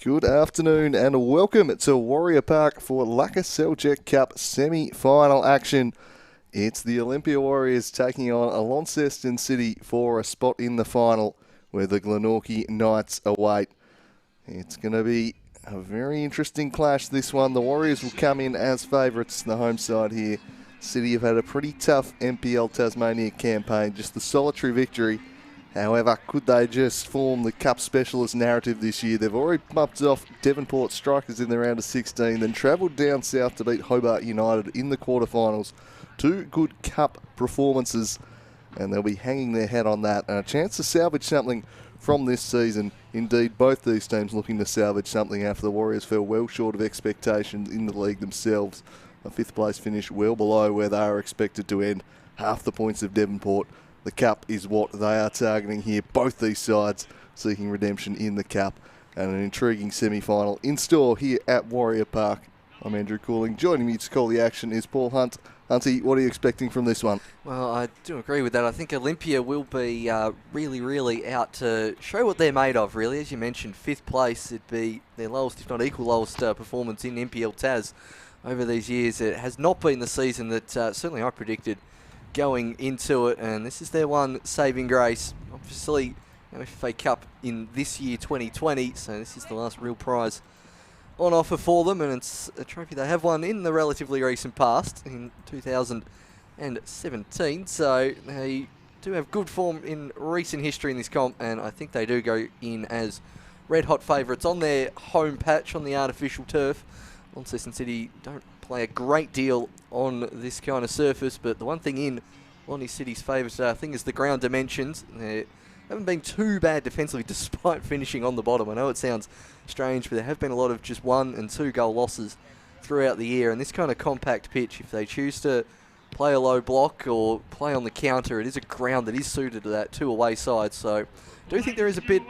Good afternoon and welcome to Warrior Park for Lakoseljac Cup semi-final action. It's the Olympia Warriors taking on Launceston City for a spot in the final where the Glenorchy Knights await. It's going to be a very interesting clash, this one. The Warriors will come in as favourites, the home side here. City have had a pretty tough NPL Tasmania campaign, just the solitary victory. However, could they just form the Cup specialist narrative this year? They've already bumped off Devonport Strikers in the round of 16, then travelled down south to beat Hobart United in the quarterfinals. Two good Cup performances, and they'll be hanging their head on that. And a chance to salvage something from this season. Indeed, both these teams looking to salvage something after the Warriors fell well short of expectations in the league themselves. A fifth place finish well below where they are expected to end. Half the points of Devonport. The Cup is what they are targeting here. Both these sides seeking redemption in the Cup. And an intriguing semi-final in store here at Warrior Park. I'm Andrew Cooling. Joining me to call the action is Paul Hunt. Hunty, what are you expecting from this one? Well, I do agree with that. I think Olympia will be really out to show what they're made of, really. As you mentioned, fifth place, it'd be their lowest, if not equal lowest performance in NPL Tas over these years. It has not been the season that certainly I predicted going into it, and this is their one saving grace. Obviously, FA Cup in this year, 2020, so this is the last real prize on offer for them, and it's a trophy they have won in the relatively recent past, in 2017, so they do have good form in recent history in this comp, and I think they do go in as red-hot favourites on their home patch, on the artificial turf. Launceston City don't play a great deal on this kind of surface, but the one thing in Lonnie City's favours, I think, is the ground dimensions. They haven't been too bad defensively despite finishing on the bottom. I know it sounds strange, but there have been a lot of just 1 and 2 goal losses throughout the year, and this kind of compact pitch, if they choose to play a low block or play on the counter, it is a ground that is suited to that, two away sides. So I do think there is a bit,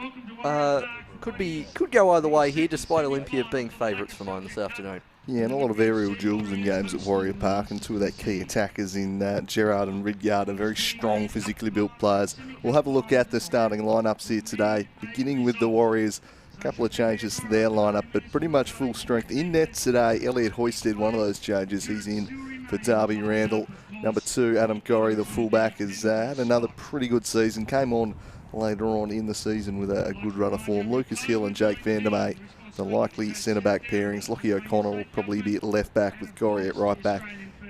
could go either way here, despite Olympia being favourites for mine this afternoon. Yeah, and a lot of aerial duels in games at Warrior Park, and two of their key attackers in Gerard and Ridgard are very strong, physically built players. We'll have a look at the starting lineups here today, beginning with the Warriors. A couple of changes to their lineup, but pretty much full strength. In net today, Elliot Hoisted, one of those changes. He's in for Darby Randall. Number 2, Adam Gorey, the fullback, has had another pretty good season. Came on later on in the season with a good run of form. Lucas Hill and Jake Vandermeer, the likely centre-back pairings. Lockie O'Connor will probably be at left-back with Gorey at right-back.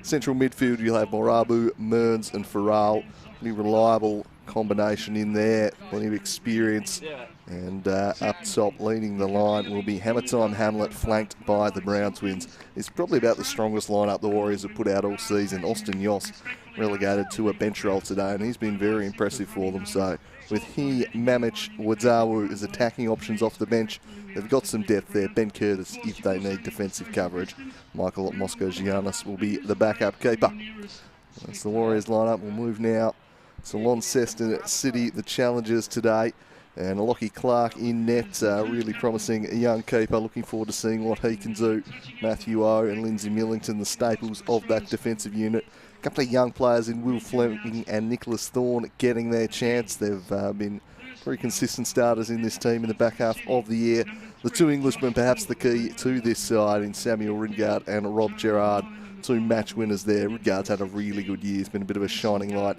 Central midfield, you'll have Morabu, Mearns and Farrell. Pretty reliable combination in there. Plenty of experience. And up top, leading the line, will be Hammertime Hamlet, flanked by the Brown twins. It's probably about the strongest lineup the Warriors have put out all season. Austin Yoss relegated to a bench role today, and he's been very impressive for them. So with he, Mamich, Wadawu as attacking options off the bench, they've got some depth there. Ben Curtis if they need defensive coverage. Michael Moscow Giannis will be the backup keeper. That's the Warriors lineup. We'll move now to Launceston City, the challengers today. And Lockie Clark in net, really promising a young keeper. Looking forward to seeing what he can do. Matthew O and Lindsay Millington, the staples of that defensive unit. A couple of young players in Will Fleming and Nicholas Thorne getting their chance. They've been very consistent starters in this team in the back half of the year. The two Englishmen, perhaps the key to this side, in Samuel Ridgard and Rob Gerard. Two match winners there. Ridgard's had a really good year. He's been a bit of a shining light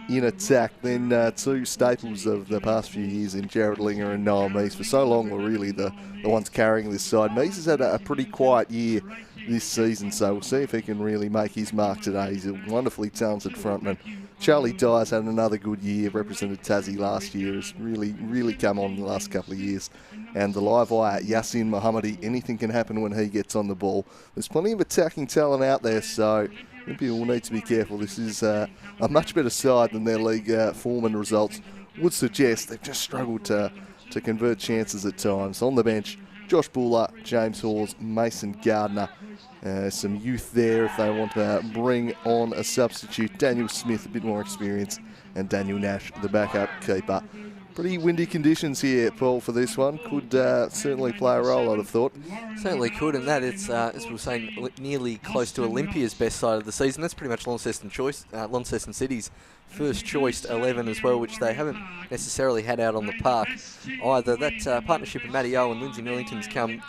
in attack. Then two staples of the past few years in Jared Linger and Noel Meese. For so long were really the ones carrying this side. Meese has had a pretty quiet year this season, so we'll see if he can really make his mark today. He's a wonderfully talented frontman. Charlie Dyer's had another good year, represented Tassie last year, has really come on in the last couple of years. And the live wire, Yassin Mohammadi, anything can happen when he gets on the ball. There's plenty of attacking talent out there, so Olympia will need to be careful. This is a much better side than their league form and results would suggest. They've just struggled to convert chances at times. On the bench, Josh Buller, James Hawes, Mason Gardner. Some youth there if they want to bring on a substitute. Daniel Smith, a bit more experience, and Daniel Nash, the backup keeper. Pretty windy conditions here, Paul, for this one. Could certainly play a role, I'd have thought. Certainly could, and that it's, as we were saying, nearly close to Olympia's best side of the season. That's pretty much Launceston City's first choice 11 as well, which they haven't necessarily had out on the park either. That partnership with Matty O and Lindsay Millington's come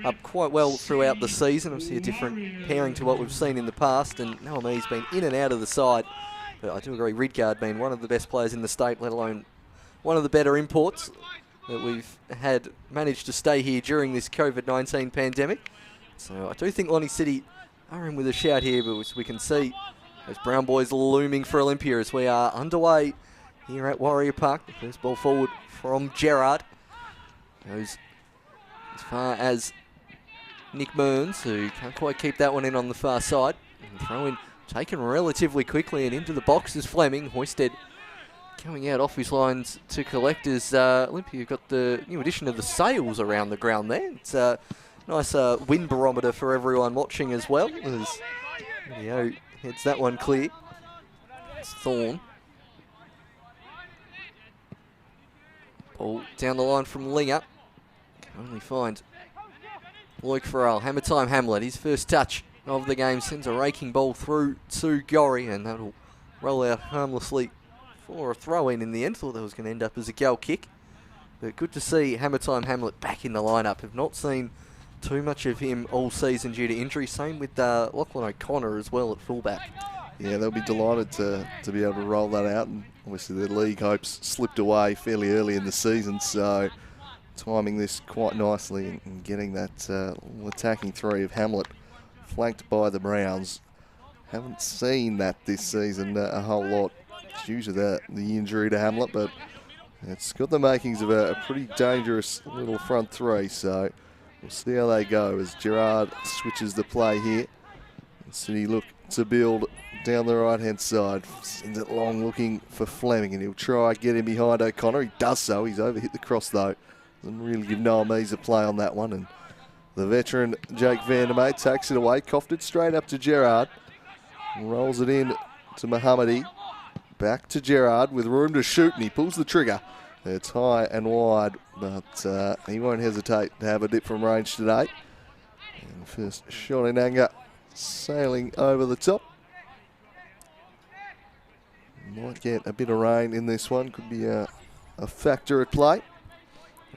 up quite well throughout the season. Obviously a different pairing to what we've seen in the past, and Naomi's been in and out of the side. But I do agree, Ridgard being one of the best players in the state, let alone one of the better imports that we've had managed to stay here during this COVID-19 pandemic. So I do think Lonnie City are in with a shout here, but as we can see, those Brown boys looming for Olympia as we are underway here at Warrior Park. The first ball forward from Gerard goes as far as Nick Mearns, who can't quite keep that one in on the far side. And throw in taken relatively quickly, and into the box is Fleming. Hoisted coming out off his lines to collect as Olympia got the new addition of the sails around the ground there. It's a nice wind barometer for everyone watching as well, as Leo heads that one clear. It's Thorne. Ball down the line from Linger. Can only find Luke Farrell. Hammer time Hamlet, his first touch of the game, sends a raking ball through to Gorry, and that'll roll out harmlessly for a throw-in the end. Thought that was going to end up as a goal kick. But good to see Hammer Time Hamlet back in the lineup. Have not seen too much of him all season due to injury. Same with Lachlan O'Connor as well at fullback. Yeah, they'll be delighted to be able to roll that out. And obviously their league hopes slipped away fairly early in the season. So timing this quite nicely and getting that attacking three of Hamlet flanked by the Browns. Haven't seen that this season a whole lot due to the injury to Hamlet, but it's got the makings of a pretty dangerous little front three, so we'll see how they go as Gerard switches the play here. City look to build down the right-hand side. Sends it long looking for Fleming, and he'll try get in behind O'Connor. He does so. He's overhit the cross, though. Doesn't really give Noah Mees a play on that one, and the veteran Jake Vandermeer takes it away. Coughed it straight up to Gerard. Rolls it in to Mohammadi. Back to Gerard with room to shoot, and he pulls the trigger. It's high and wide, but he won't hesitate to have a dip from range today. And the first shot in anger, sailing over the top. Might get a bit of rain in this one. Could be a factor at play.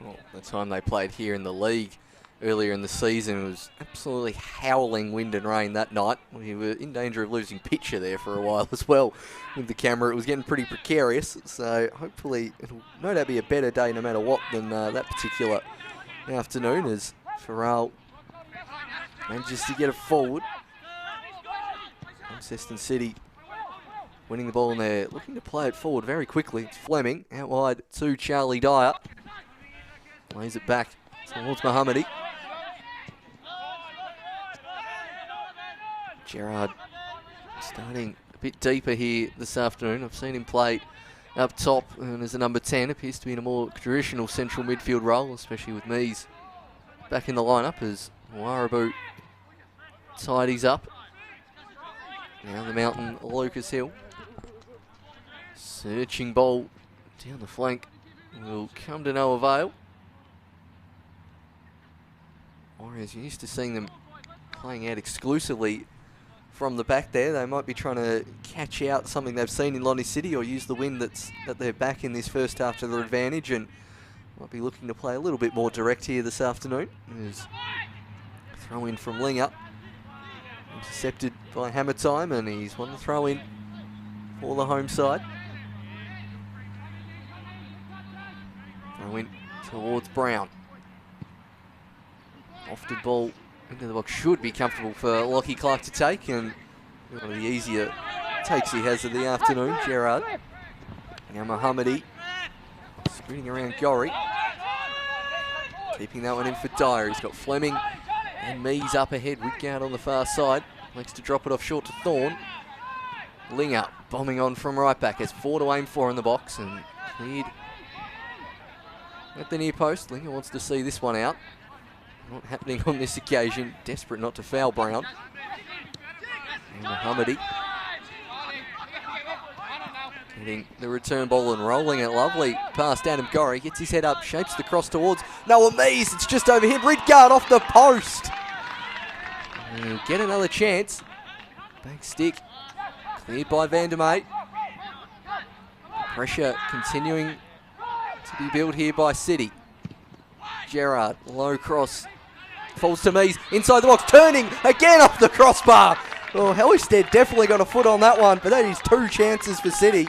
Well, the time they played here in the league earlier in the season, it was absolutely howling wind and rain that night. We were in danger of losing picture there for a while as well with the camera. It was getting pretty precarious, so hopefully it'll no doubt be a better day no matter what than that particular afternoon, as Farrell manages to get it forward. Launceston City winning the ball, and they're looking to play it forward very quickly. It's Fleming out wide to Charlie Dyer. Plays it back towards Mohammadi. Gerard starting a bit deeper here this afternoon. I've seen him play up top and as a number 10. Appears to be in a more traditional central midfield role, especially with Mees back in the lineup as Warraboo tidies up. Now the mountain, Lucas Hill. Searching ball down the flank will come to no avail. Warriors, you're used to seeing them playing out exclusively from the back there. They might be trying to catch out something they've seen in Lonnie City, or use the wind that they're back in this first half to their advantage, and might be looking to play a little bit more direct here this afternoon. There's a throw in from Linger. Intercepted by Hammer Time, and he's won the throw in for the home side. Throw in towards Brown. Lofted ball into the box, should be comfortable for Lockie Clark to take, and one of the easier takes he has of the afternoon. Gerard. Now Mohammadi scooting around Gorry. Keeping that one in for Dyer. He's got Fleming and Mees up ahead. Ridgard on the far side. Likes to drop it off short to Thorne. Linger bombing on from right back. Has 4 to aim for in the box, and cleared at the near post. Linger wants to see this one out. Not happening on this occasion. Desperate not to foul Brown. And Mohammadi Getting the return ball and rolling it. Lovely pass down to Gorry. Gets his head up, shapes the cross towards Noah Mees. It's just over him. Ridgard off the post. And he'll get another chance. Back stick. Cleared by Vandermeer. Pressure continuing to be built here by City. Gerard, low cross. Falls to Mees. Inside the box. Turning again off the crossbar. Well, Hellistead definitely got a foot on that one, but that is 2 chances for City.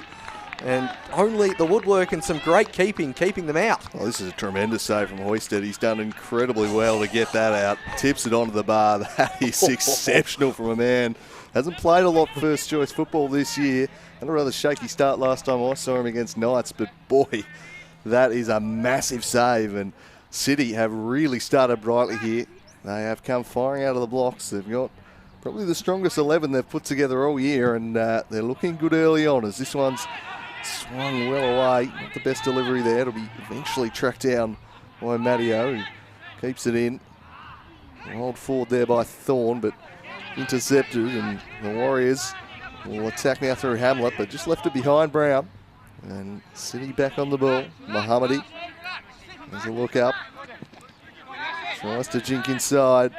And only the woodwork and some great keeping them out. Oh, this is a tremendous save from Hoisted. He's done incredibly well to get that out. Tips it onto the bar. That is exceptional from a man. Hasn't played a lot first choice football this year. Had a rather shaky start last time I saw him against Knights, but boy, that is a massive save. And City have really started brightly here. They have come firing out of the blocks. They've got probably the strongest 11 they've put together all year, and they're looking good early on as this one's swung well away. Not the best delivery there. It'll be eventually tracked down by Matteo, who keeps it in. Rolled forward there by Thorne, but intercepted, and the Warriors will attack now through Hamlet, but just left it behind Brown. And City back on the ball. Mohammadi has a look up. Tries to jink inside.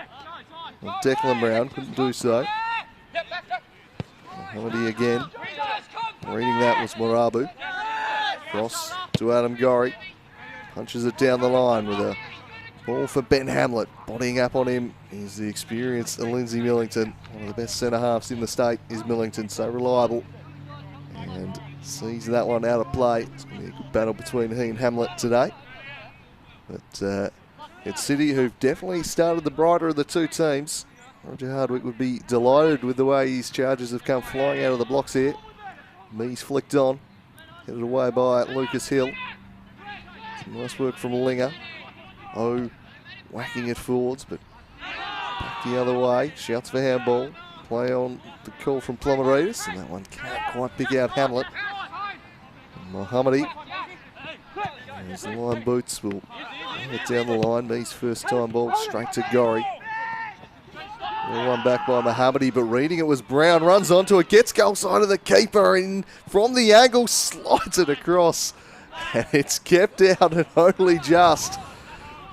Well, Declan Brown couldn't do so. Mohammadi again. Reading that was Morabu. Cross to Adam Gorry. Punches it down the line with a ball for Ben Hamlet. Bodying up on him is the experienced Lindsay Millington. One of the best centre halves in the state is Millington, so reliable. And sees that one out of play. It's going to be a good battle between he and Hamlet today. But it's City who've definitely started the brighter of the two teams. Roger Hardwick would be delighted with the way his charges have come flying out of the blocks here. Mees flicked on, headed away by Lucas Hill. Some nice work from Linger. Oh, whacking it forwards, but back the other way. Shouts for handball. Play on the call from Plumeritis, and that one can't quite pick out Hamlet. Mohammadi, as the line boots, will get down the line. Mees first time ball straight to Gorry. One back by Mohammadi, but reading it was Brown. Runs onto it, gets goal side of the keeper, and from the angle slides it across. And it's kept out and only just.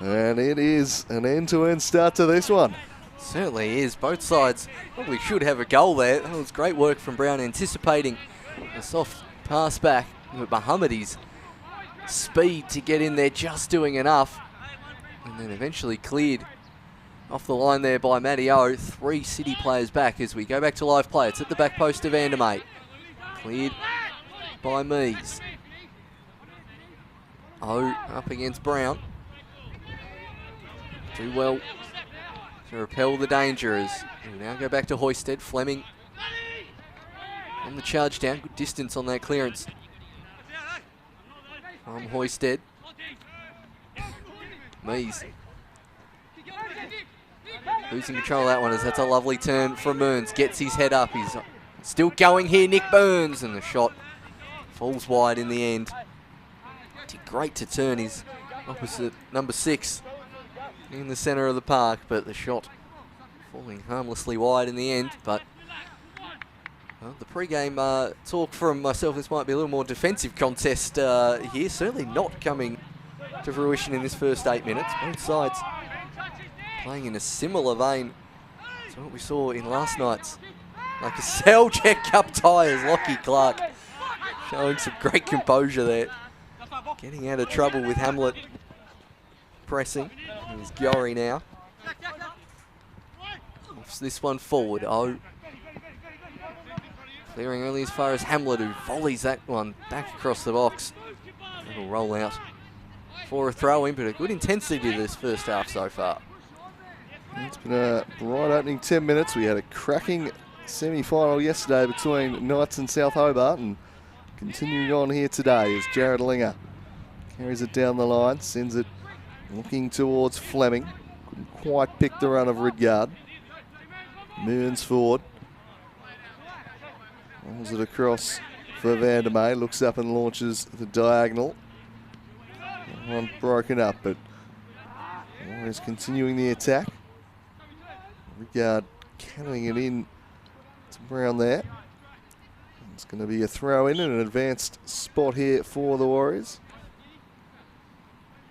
And it is an end-to-end start to this one. Certainly is. Both sides probably should have a goal there. That was great work from Brown, anticipating a soft pass back with Mohammadi's speed to get in there, just doing enough. And then eventually cleared off the line there by Matteo. 3 City players back as we go back to live play. It's at the back post of Vandermeer. Cleared by Mees. Oh, up against Brown. Do well to repel the danger as we now go back to Hoisted. Fleming on the charge down. Good distance on that clearance from Hoisted. Mees losing control of that one as that's a lovely turn from Burns. Gets his head up. He's still going here, Nick Burns, and the shot falls wide in the end. Did great to turn his opposite number 6 in the centre of the park, but the shot falling harmlessly wide in the end. But well, the pre-game talk from myself, this might be a little more defensive contest here. Certainly not coming to fruition in this first 8 minutes. Both sides playing in a similar vein to what we saw in last night's Lakoseljac Cup tie as Lockie Clark showing some great composure there. Getting out of trouble with Hamlet pressing. Here's Gorry now. Offs this one forward. Oh. Clearing only as far as Hamlet, who volleys that one back across the box. It'll roll out for a throw-in, but a good intensity to this first half so far. It's been a bright opening 10 minutes. We had a cracking semi-final yesterday between Knights and South Hobart, and continuing on here today is Jared Linger. Carries it down the line, sends it looking towards Fleming. Couldn't quite pick the run of Ridgard. Moons forward. Rolls it across for Vandermeer. Looks up and launches the diagonal. One broken up, but Warriors continuing the attack. Ridgard carrying it in to Brown there. And It's going to be a throw in and an advanced spot here for the Warriors.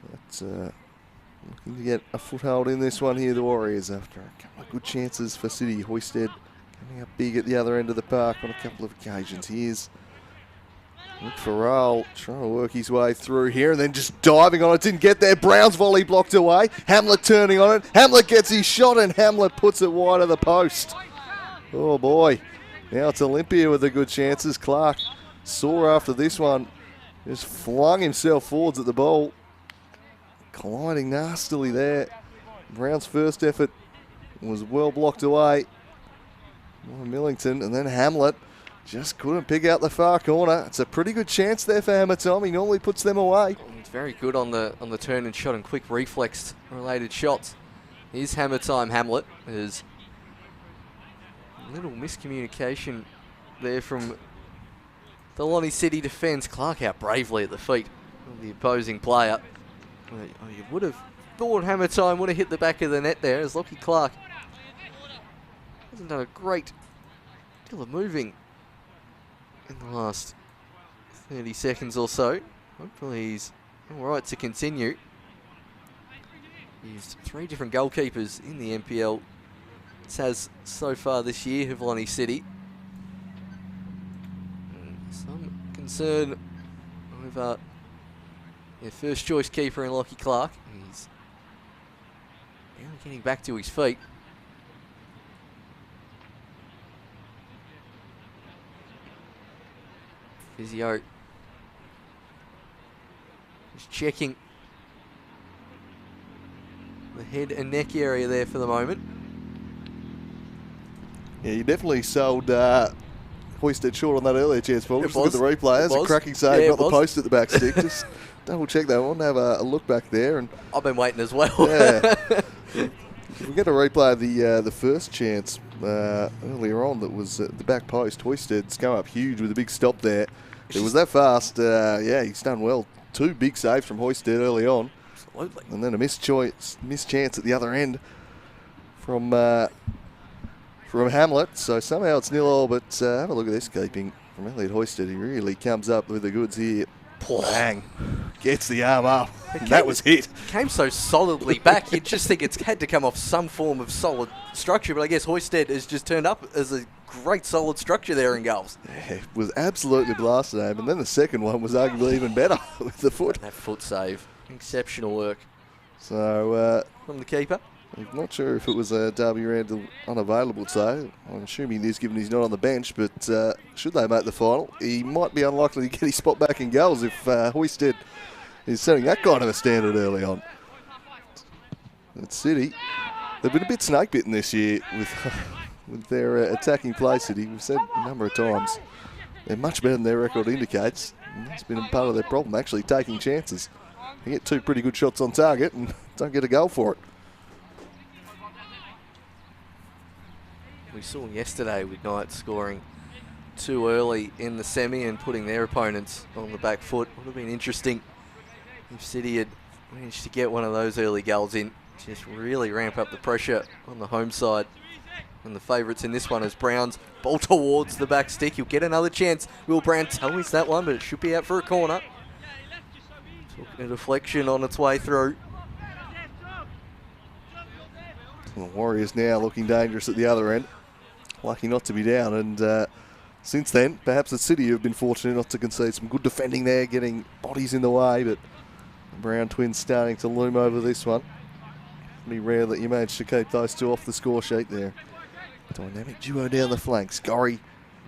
But looking to get a foothold in this one here, the Warriors, after a couple of good chances for City. Hoisted coming up big at the other end of the park on a couple of occasions. Here's Nick Farrell trying to work his way through here and then just diving on it. Didn't get there. Brown's volley blocked away. Hamlet turning on it. Hamlet gets his shot and Hamlet puts it wide of the post. Oh boy. Now it's Olympia with the good chances. Clark saw after this one. Just flung himself forwards at the ball. Colliding nastily there. Brown's first effort was well blocked away. Millington and then Hamlet just couldn't pick out the far corner. It's a pretty good chance there for Hammer Tom. He normally puts them away. He's very good on the turn and shot and quick reflex related shots. Here's Hammer Time Hamlet. There's a little miscommunication there from the Lonnie City defence. Clark out bravely at the feet of the opposing player. You would have thought Hammer Time would have hit the back of the net there as Lockie Clark hasn't done a great deal of moving in the last 30 seconds or so. Hopefully he's all right to continue. Used 3 different goalkeepers in the NPL. It has so far this year of Lonnie City. And some concern over their first choice keeper in Lockie Clark. He's now getting back to his feet. Physio just checking the head and neck area there for the moment. Yeah, you definitely sold Hoisted short on that earlier chance, Paul. Just look at the replay. That's a cracking save, not the post at the back stick. Just double check that one, have a look back there. And I've been waiting as well. Yeah. We get a replay of the first chance earlier on that was at the back post. Hoisted's come up huge with a big stop there. It was that fast. Yeah, he's done well. 2 big saves from Hoisted early on. Absolutely. And then a missed chance at the other end from Hamlet. So somehow it's 0-0, but have a look at this keeping from Elliot Hoisted. He really comes up with the goods here. Bang. Gets the arm up. That was hit. Came so solidly back, you'd just think it's had to come off some form of solid structure, but I guess Hoisted has just turned up as a great solid structure there in goals. Yeah, it was absolutely blasted home, and then the second one was arguably even better with the foot. That foot save. Exceptional work. So, from the keeper. I'm not sure if it was a Derby Randall unavailable today. I'm assuming it is, given he's not on the bench, but should they make the final, he might be unlikely to get his spot back in goals if Hoisted is setting that kind of a standard early on. At City, they've been a bit snake-bitten this year with their attacking play, City. We've said a number of times they're much better than their record indicates. And that's been a part of their problem, actually taking chances. They get 2 pretty good shots on target and don't get a goal for it. We saw yesterday with Knights scoring too early in the semi and putting their opponents on the back foot. Would have been interesting if City had managed to get one of those early goals in. Just really ramp up the pressure on the home side. And the favourites in this one is Brown's ball towards the back stick. He'll get another chance. Will Brown tallies that one, but it should be out for a corner. Took a deflection on its way through. The Warriors now looking dangerous at the other end. Lucky not to be down, and since then, perhaps the City have been fortunate not to concede some good defending there, getting bodies in the way, but the Brown twins starting to loom over this one. Pretty rare that you manage to keep those 2 off the score sheet there. Dynamic duo down the flanks. Gorry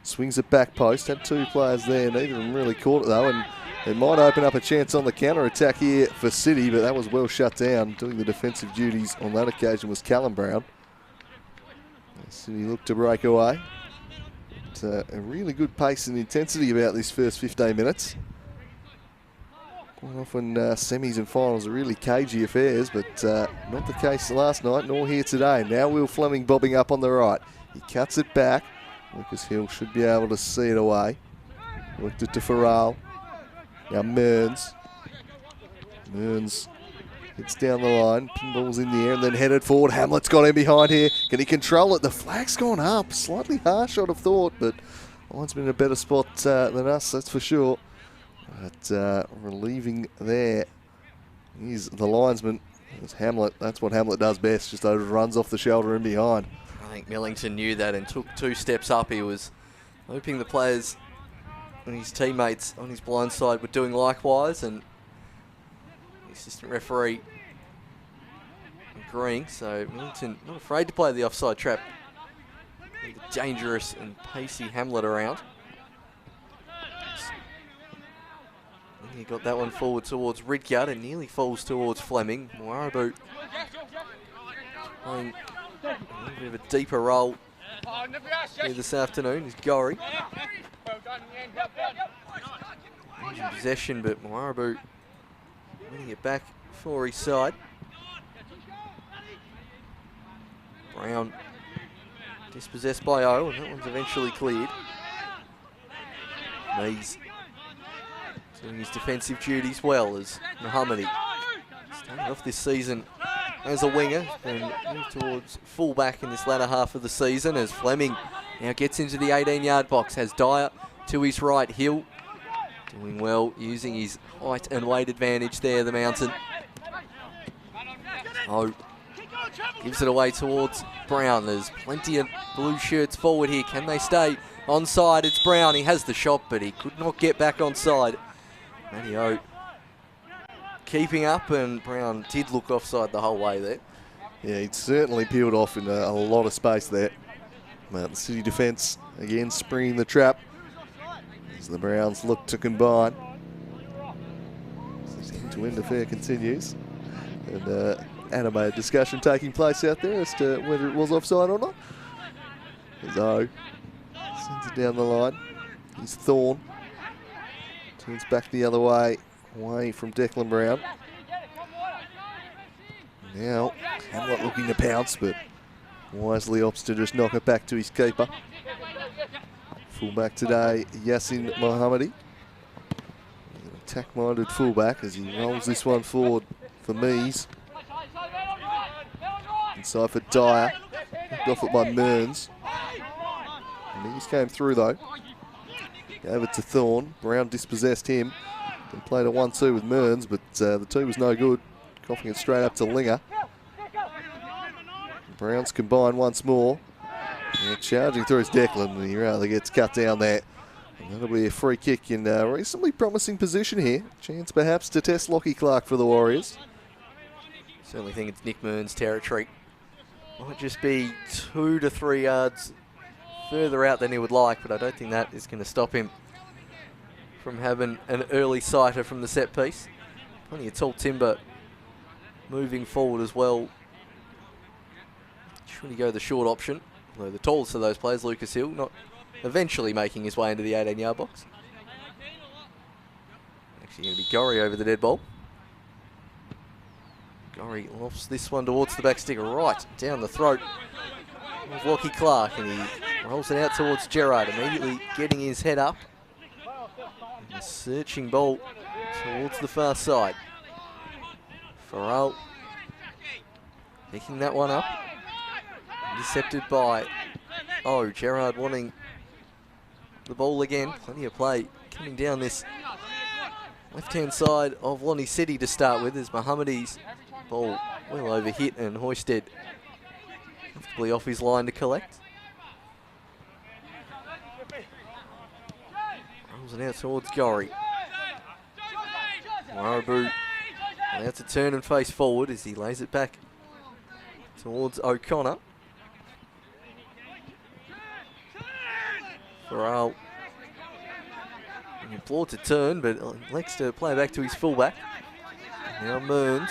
swings it back post, had 2 players there, neither of them really caught it though, and it might open up a chance on the counter-attack here for City, but that was well shut down. Doing the defensive duties on that occasion was Callum Brown. City looked to break away. But, a really good pace and intensity about this first 15 minutes. Quite often semis and finals are really cagey affairs, but not the case last night, nor here today. Now Will Fleming bobbing up on the right. He cuts it back. Lucas Hill should be able to see it away. Worked it to Farrell. Now Mearns. Mearns hits down the line, pinball's in the air and then headed forward. Hamlet's got him behind here. Can he control it? The flag's gone up. Slightly harsh, I'd have thought, but Linesman in a better spot than us, that's for sure. But relieving there is the linesman. It's Hamlet. That's what Hamlet does best, just runs off the shoulder and behind. I think Millington knew that and took 2 steps up. He was hoping the players and his teammates on his blind side were doing likewise, and the assistant referee agreeing. So Millington not afraid to play the offside trap. With the dangerous and pacey Hamlet around. And he got that one forward towards Ridgard and nearly falls towards Fleming. Mwarabu playing a little bit of a deeper role here this afternoon is Gorry. In possession, but Mwarabu winning it back for his side. Brown dispossessed by O, and that one's eventually cleared. Mees doing his defensive duties well as Mohammadi starting off this season as a winger and moved towards fullback in this latter half of the season as Fleming now gets into the 18-yard box, has Dyer to his right. Hill doing well, using his height and weight advantage there, the Mountain. Oh, gives it away towards Brown. There's plenty of blue shirts forward here. Can they stay onside? It's Brown. He has the shot, but he could not get back onside. Matty O keeping up, and Brown did look offside the whole way there. Yeah, he'd certainly peeled off in a lot of space there. The City defence again springing the trap as the Browns look to combine. This end-to-end affair continues, and animated discussion taking place out there as to whether it was offside or not. As O sends it down the line. He's Thorne. Turns back the other way, away from Declan Brown. Now, Hamlet looking to pounce, but wisely opts to just knock it back to his keeper. Fullback today, Yassin Mohammadi. Attack-minded fullback as he rolls this one forward for Mees. Inside for Dyer. Picked off it by Mearns. Mees came through though. Gave it to Thorne. Brown dispossessed him. And played a 1-2 with Mearns, but the 2 was no good. Coughing it straight up to Linger. Browns combine once more. Yeah, charging through his Declan, and he rather gets cut down there. And that'll be a free kick in a reasonably promising position here. Chance perhaps to test Lockie Clark for the Warriors. Certainly think it's Nick Mearns' territory. Might just be 2 to 3 yards further out than he would like, but I don't think that is going to stop him from having an early sighter from the set piece. Plenty of tall timber moving forward as well. Should he go the short option? Although the tallest of those players, Lucas Hill, not eventually making his way into the 18-yard box. Actually going to be Gorry over the dead ball. Gorry lofts this one towards the back sticker, right down the throat of Lockie Clark, and he rolls it out towards Gerard, immediately getting his head up. And a searching ball towards the far side. Farrell picking that one up. Intercepted by, Gerard wanting the ball again. Plenty of play coming down this left-hand side of Lonnie City to start with as Mohammadi's ball well over hit and hoisted comfortably off his line to collect. Rolls it out towards Gorry. Mwarabu allowed to turn and face forward as he lays it back towards O'Connor. Farrell implored to turn, but elects to play back to his fullback. Now Mearns.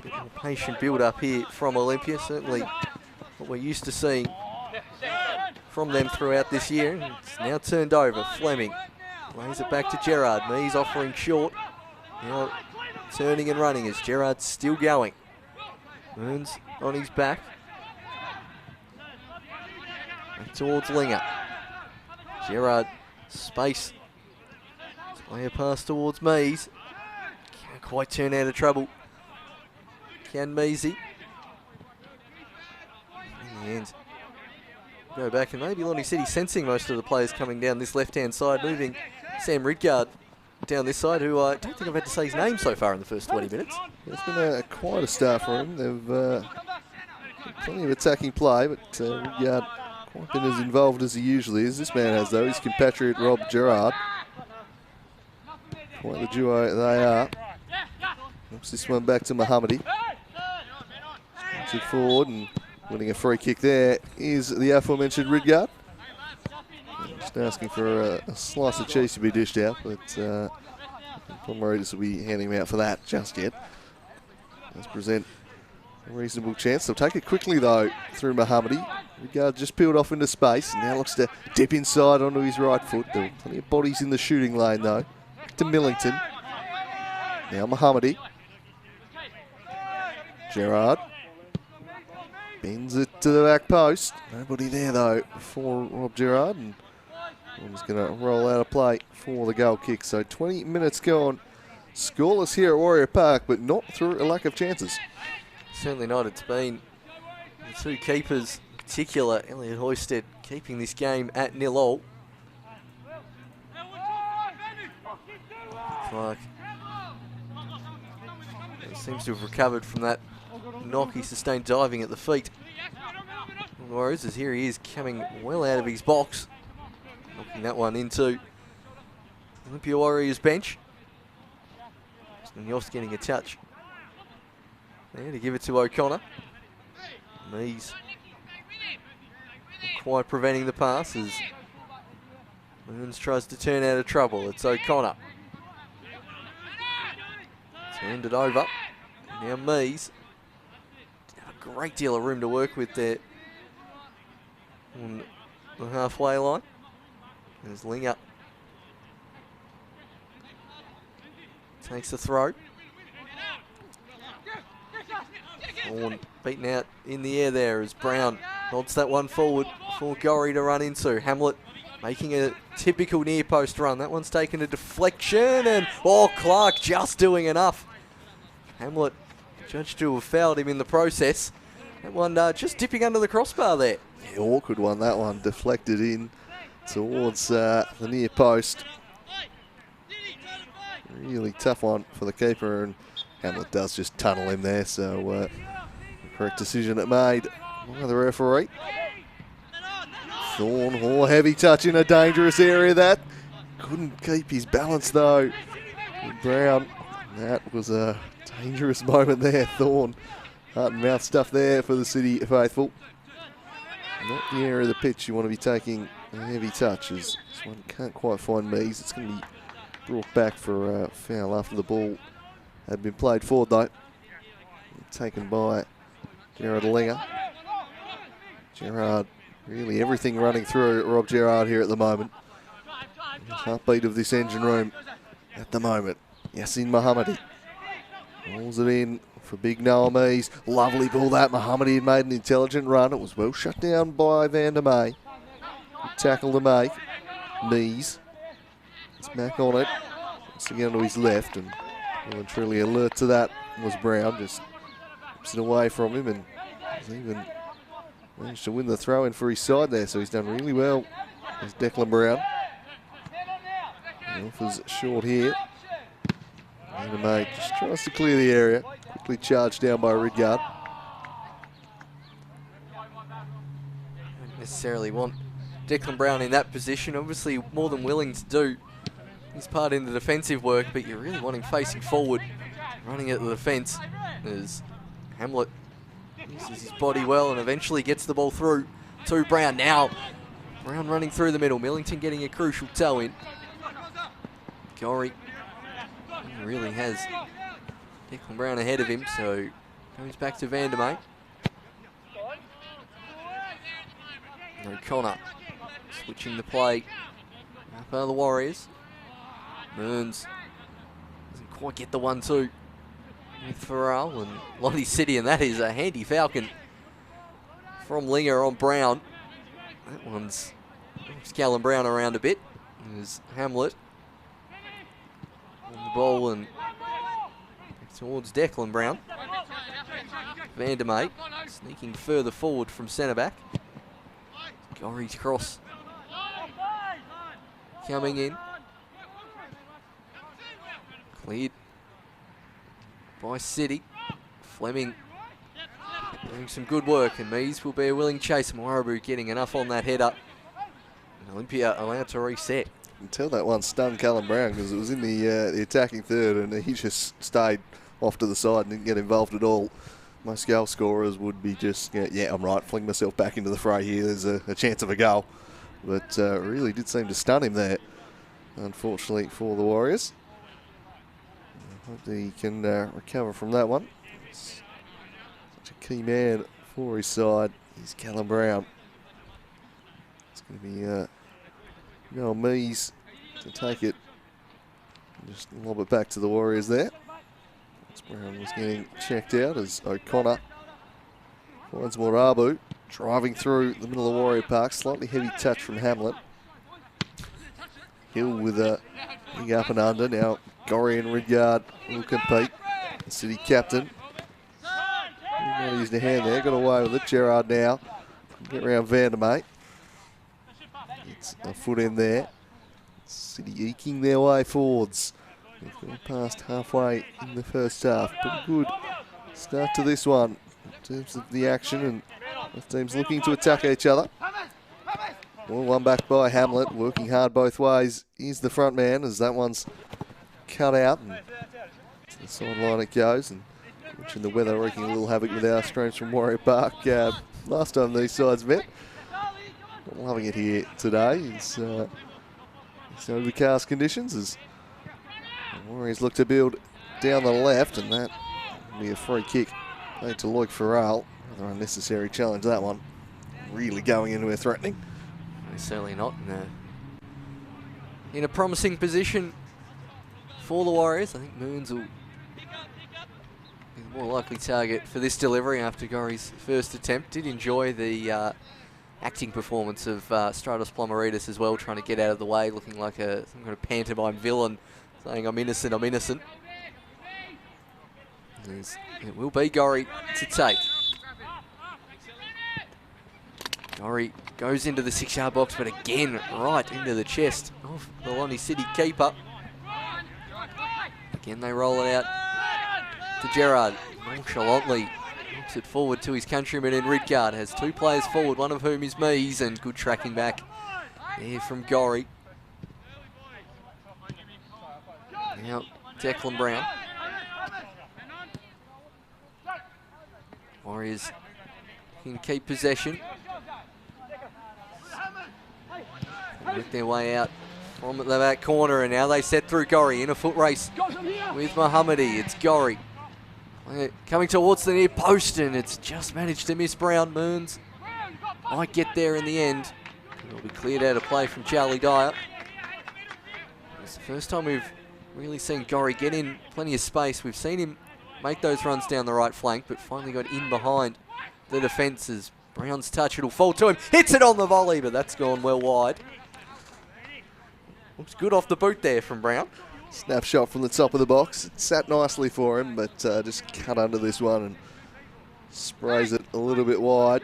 Bit more patient build-up here from Olympia, certainly what we're used to seeing from them throughout this year. And it's now turned over. Fleming lays it back to Gerard. Mees offering short. Now turning and running as Gerard's still going. Mearns on his back. Back towards Linger. Gerard, space. Play a pass towards Mees. Can't quite turn out of trouble. Can Meesy. And go back, and maybe Lonnie City sensing most of the players coming down this left-hand side, moving Sam Ridgard down this side, who I don't think I've had to say his name so far in the first 20 minutes. It's been quite a start for him. They've plenty of attacking play, but Ridgard quite been as involved as he usually is. This man has, though, his compatriot Rob Gerard. Quite the duo they are. Looks this one back to Mohammadi. It forward and winning a free kick there is the aforementioned Ridgard. Just asking for a slice of cheese to be dished out, but Pomeranians will be handing him out for that just yet. Let's present a reasonable chance. They'll take it quickly though through Mohammadi. Ridgard just peeled off into space and now looks to dip inside onto his right foot. There are plenty of bodies in the shooting lane though. Back to Millington. Now Mohammadi. Gerard. Bends it to the back post. Nobody there though for Rob Gerard, and one's going to roll out a play for the goal kick. So 20 minutes gone. Scoreless here at Warrior Park, but not through a lack of chances. Certainly not. It's been the two keepers, in particular Elliot Hoysted, keeping this game at 0-0. Clark seems to have recovered from that knock he sustained diving at the feet. The Warriors, as here he is coming well out of his box, knocking that one into Olympia Warriors bench. Yost getting a touch there to give it to O'Connor. Mees not quite preventing the pass as Moons tries to turn out of trouble. It's O'Connor. Turned it over. Now Mees. A great deal of room to work with there on the halfway line. There's Linger. Takes the throw. Horn beaten out in the air there as Brown nods that one forward for Gorry to run into. Hamlet making a typical near post run. That one's taken a deflection and Clark just doing enough. Hamlet judged to have fouled him in the process. That one just dipping under the crossbar there. Yeah, awkward one, that one. Deflected in towards the near post. Really tough one for the keeper, and Hamlet does just tunnel him there, so correct decision it made by the referee. Thorne, heavy touch in a dangerous area that. Couldn't keep his balance though. Brown, that was a dangerous moment there. Thorne, heart and mouth stuff there for the City faithful. Not the area of the pitch you want to be taking a heavy touch, as this one can't quite find Mees. It's going to be brought back for a foul after the ball had been played forward though. Taken by Gerard Linger. Gerard, really everything running through Rob Gerard here at the moment. Heartbeat of this engine room at the moment. Yasin Mohammadi rolls it in for big Noah Mees. Lovely ball that. Mohammadi had made an intelligent run. It was well shut down by Van der May. Good tackle to make. Mees. It's back on it. It's again to his left, and well and truly alert to that was Brown. Just whips it away from him, and he's even managed to win the throw in for his side there, so he's done really well as Declan Brown. The offers short here. Van der May just tries to clear the area. Quickly charged down by Ridgard. Don't necessarily want Declan Brown in that position. Obviously more than willing to do his part in the defensive work, but you really want him facing forward, running at the defence, as Hamlet uses his body well and eventually gets the ball through to Brown. Now Brown running through the middle. Millington getting a crucial toe in. Gorry really has Declan Brown ahead of him, so goes back to Van der May. O'Connor switching the play up are the Warriors. Burns doesn't quite get the 1-2 with Farrell and Lonnie City, and that is a handy falcon from Linger on Brown. That one's scowling Brown around a bit. There's Hamlet on the ball and towards Declan Brown. Vandermeer sneaking further forward from centre back. Gorry's cross coming in. Cleared by City. Fleming doing some good work, and Mees will be a willing chase. Marabu getting enough on that header. And Olympia allowed to reset. You can tell that one stunned Callum Brown because it was in the attacking third and he just stayed off to the side and didn't get involved at all. Most goal scorers would be just, yeah, I'm right, fling myself back into the fray here. There's a chance of a goal. But really did seem to stun him there, unfortunately, for the Warriors. I hope that he can recover from that one. Such a key man for his side is Callum Brown. It's going to be Mees to take it and just lob it back to the Warriors there. Brown was getting checked out as O'Connor finds Morabu driving through the middle of Warrior Park. Slightly heavy touch from Hamlet. Hill with a big up and under. Now Gorry and Ridyard will compete. The City captain. He might have used a hand there. Got away with it. Gerard now. Get around Vandermeer. It's a foot in there. City eking their way forwards. We've gone past halfway in the first half. Pretty good start to this one in terms of the action, and both teams looking to attack each other. Well, one back by Hamlet, working hard both ways. He's the front man as that one's cut out. And to the sideline it goes. And mentioned the weather wreaking a little havoc with our streams from Warrior Park. Last time these sides met. Not loving it here today. It's overcast conditions as the Warriors look to build down the left, and that will be a free kick played to Loic Farrell. Another unnecessary challenge, that one. Really going into a threatening. Certainly not in a promising position for the Warriors. I think Moons will be the more likely target for this delivery after Gorry's first attempt. Did enjoy the acting performance of Stratos Plomaridis as well, trying to get out of the way, looking like some kind of pantomime villain, saying, I'm innocent, I'm innocent. It will be Gorry to take. Gorry goes into the 6-yard box, but again, right into the chest of the Lonnie City keeper. Again, they roll it out to Gerard. Nonchalantly knocks it forward to his countryman in Ridgard. Has two players forward, one of whom is Mees, and good tracking back there from Gorry. Now, Declan Brown. Warriors can keep possession. Work their way out from the back corner, and now they set through Gorry in a foot race with Mohammadi. It's Gorry coming towards the near post, and it's just managed to miss Brown. Moons might get there in the end. It'll be cleared out of play from Charlie Dyer. It's the first time we've really seen Gorry get in plenty of space. We've seen him make those runs down the right flank, but finally got in behind the defences. Brown's touch, it'll fall to him. Hits it on the volley, but that's gone well wide. Looks good off the boot there from Brown. Snapshot from the top of the box. It sat nicely for him, but just cut under this one and sprays it a little bit wide.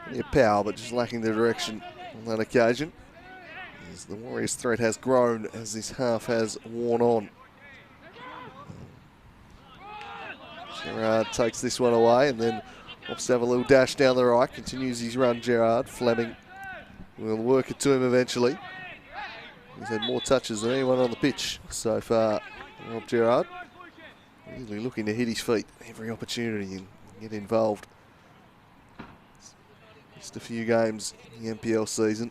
Plenty of power, but just lacking the direction on that occasion. As the Warriors' threat has grown as this half has worn on. Gerard takes this one away and then wants to have a little dash down the right. Continues his run, Gerard. Fleming will work it to him eventually. He's had more touches than anyone on the pitch so far, Rob Gerard. Really looking to hit his feet every opportunity and get involved. Just a few games in the NPL season.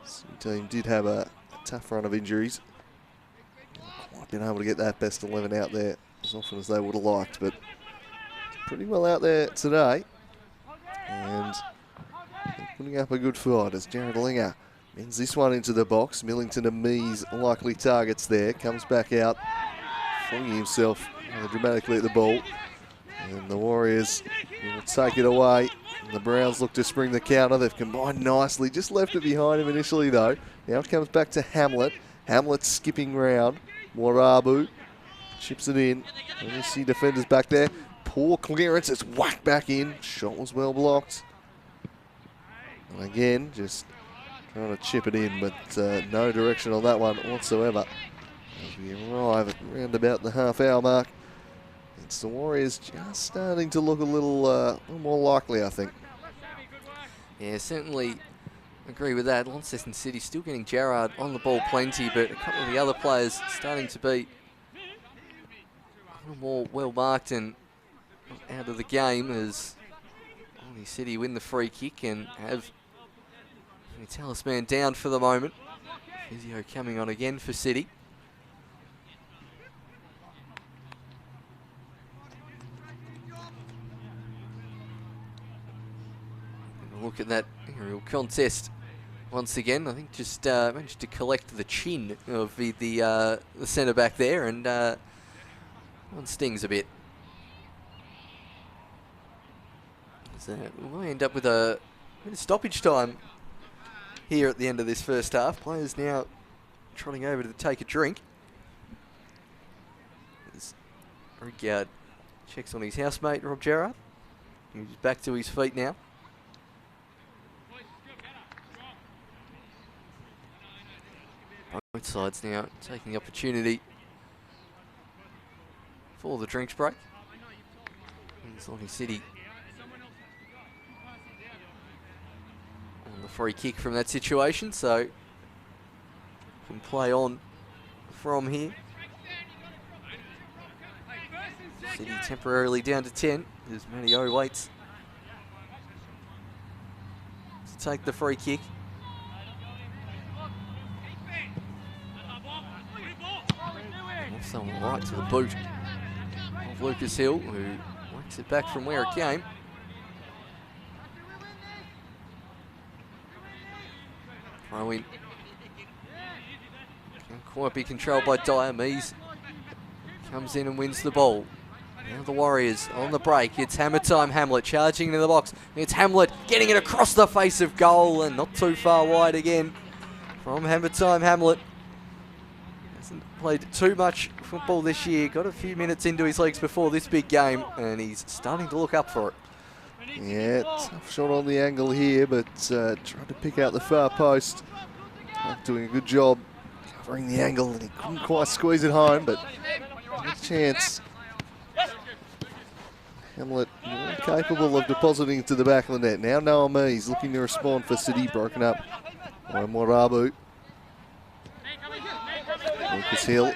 The team did have a tough run of injuries. Not quite been able to get that best 11 out there as often as they would have liked, but pretty well out there today. And putting up a good fight as Jared Linger bends this one into the box. Millington and Mees likely targets there. Comes back out, flinging himself dramatically at the ball. And the Warriors will take it away. And the Browns look to spring the counter. They've combined nicely. Just left it behind him initially though. Now it comes back to Hamlet. Hamlet skipping round. Morabu chips it in. And you see defenders back there. poor clearance. It's whacked back in. Shot was well blocked. And again, just trying to chip it in, but no direction on that one whatsoever. As we arrive at around about the half-hour mark, it's the Warriors just starting to look a little more likely, I think. Yeah, certainly agree with that. Launceston City still getting Gerard on the ball plenty, but a couple of the other players starting to be a little more well marked and out of the game as Olympia City win the free kick and have the talisman down for the moment. Physio coming on again for City. Look at that aerial contest once again. I think just managed to collect the chin of the centre back there, and one stings a bit. So we might end up with a bit of stoppage time here at the end of this first half. Players now trotting over to take a drink. As Rigard checks on his housemate, Rob Gerard. He's back to his feet now. Both sides now taking the opportunity for the drinks break. It's Olympia City on the free kick from that situation, so can play on from here. City temporarily down to 10 as Matteo waits to take the free kick. Someone right to the boot of Lucas Hill, who works it back from where it came. Throw in. Can't quite be controlled by Dyer. Mees comes in and wins the ball. Now the Warriors on the break. It's hammer time. Hamlet charging into the box. It's Hamlet getting it across the face of goal and not too far wide again from hammer time. Hamlet played too much football this year, got a few minutes into his legs before this big game, and he's starting to look up for it. Yeah, tough shot on the angle here, but trying to pick out the far post. Doing a good job covering the angle, and he couldn't quite squeeze it home, but a chance. Hamlet more capable of depositing it to the back of the net. Now Noah Mees looking to respond for City, broken up by Morabu. Lucas Hill.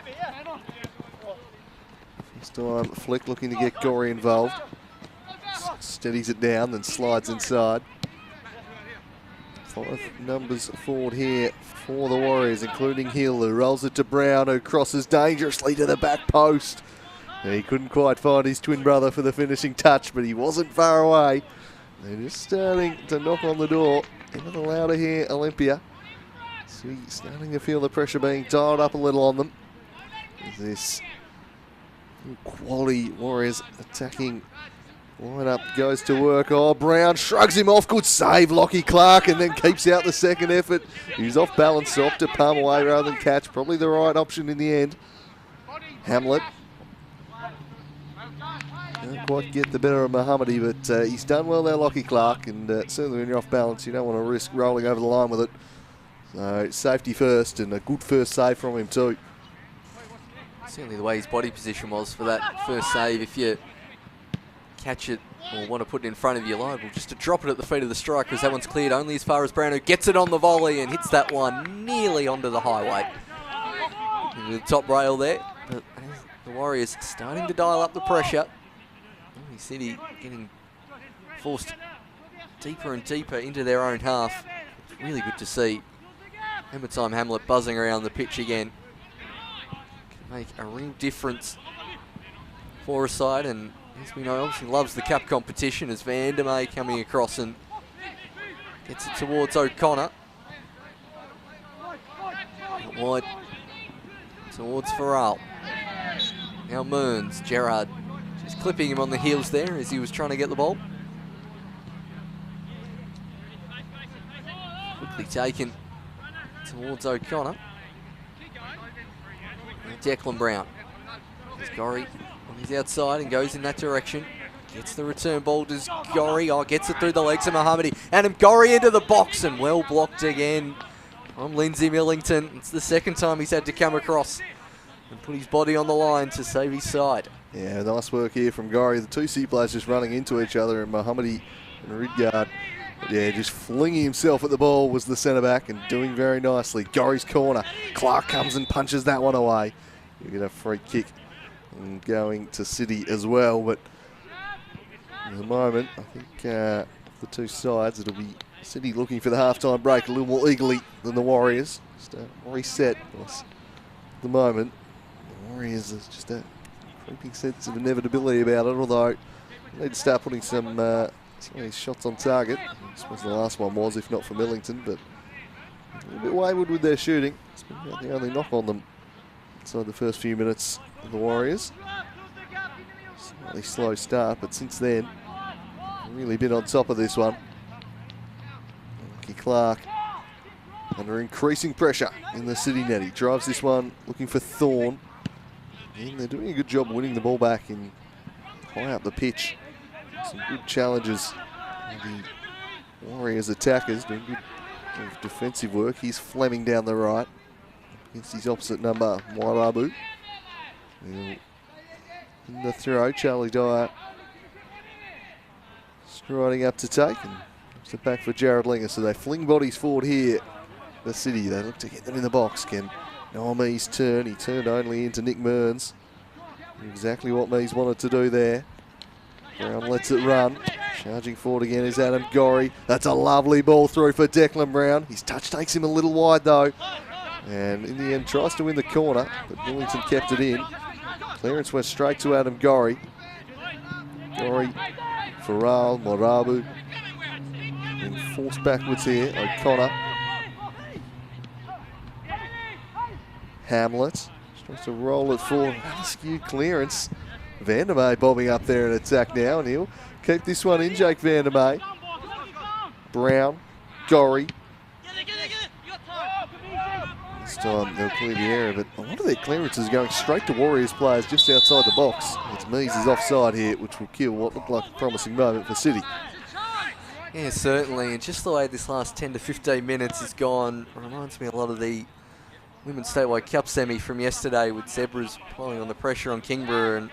First time Flick looking to get Gorey involved. Steadies it down, then slides inside. 5 numbers forward here for the Warriors, including Hill, who rolls it to Brown, who crosses dangerously to the back post. He couldn't quite find his twin brother for the finishing touch, but he wasn't far away. They're just starting to knock on the door. Into the louder here, Olympia. Starting to feel the pressure being dialed up a little on them. This quality Warriors attacking lineup goes to work. Oh, Brown shrugs him off. Good save, Lockie Clark, and then keeps out the second effort. He's off balance, off to palm away rather than catch. Probably the right option in the end. Hamlet. Can't quite get the better of Mohammadi, but he's done well there, Lockie Clark, and certainly when you're off balance, you don't want to risk rolling over the line with it. So safety first, and a good first save from him too. Certainly the way his body position was for that first save. If you catch it or want to put it in front of you, liable just to drop it at the feet of the striker, because that one's cleared only as far as Brown, who gets it on the volley and hits that one nearly onto the highway. Into the top rail there, but the Warriors starting to dial up the pressure. Olympia City getting forced deeper and deeper into their own half. It's really good to see. Hammer time Hamlet buzzing around the pitch again. Can make a real difference for a side, and as we know, obviously loves the cup competition, as Van der May coming across and gets it towards O'Connor. Out wide towards Farrell. Now Mearns, Gerard just clipping him on the heels there as he was trying to get the ball. Quickly taken towards O'Connor. Declan Brown. There's Gorry on his outside and goes in that direction. Gets the return ball, does Gorry. Oh, gets it through the legs of Mohammadi. Adam Gorry into the box and well blocked again from Lindsay Millington. It's the second time he's had to come across and put his body on the line to save his side. Yeah, nice work here from Gorry. The two Sea players just running into each other, and Mohammadi and Ridgard, yeah, just flinging himself at the ball was the centre back and doing very nicely. Gorry's corner. Clark comes and punches that one away. You get a free kick and going to City as well, but at the moment, I think the two sides, it'll be City looking for the half-time break a little more eagerly than the Warriors. Just a reset. At the moment, the Warriors is just a creeping sense of inevitability about it, although they need to start putting some of these shots on target. I suppose the last one was, if not for Millington, but a little bit wayward with their shooting. It's been about the only knock on them inside the first few minutes of the Warriors. Slightly slow start, but since then, really been on top of this one. Lucky Clark under increasing pressure in the City net. He drives this one looking for Thorne. And they're doing a good job winning the ball back in high up the pitch. Some good challenges. The Warriors attackers doing good defensive work. Here's Fleming down the right against his opposite number, Wairabu. In the throw, Charlie Dyer striding up to take, and it's back for Jared Linger. So they fling bodies forward here. The City, they look to get them in the box. Can Noah Mees turn? He turned only into Nick Mearns. Exactly what Mees wanted to do there. Brown lets it run. Charging forward again is Adam Gorry. That's a lovely ball through for Declan Brown. His touch takes him a little wide though. And in the end tries to win the corner, but Millington kept it in. Clearance went straight to Adam Gorry. Gorry, Farrell, Morabu. And forced backwards here, O'Connor. Hamlet tries to roll it forward. Skewed clearance. Vandermeer bobbing up there in attack now, and he'll keep this one in, Jake Vandermeer. Brown, Gorry. This time they'll clear the area, but a lot of their clearances going straight to Warriors players just outside the box. It's Mees is offside here, which will kill what looked like a promising moment for City. Yeah, certainly, and just the way this last 10 to 15 minutes has gone reminds me a lot of the Women's Statewide Cup semi from yesterday, with Zebras piling on the pressure on Kingborough and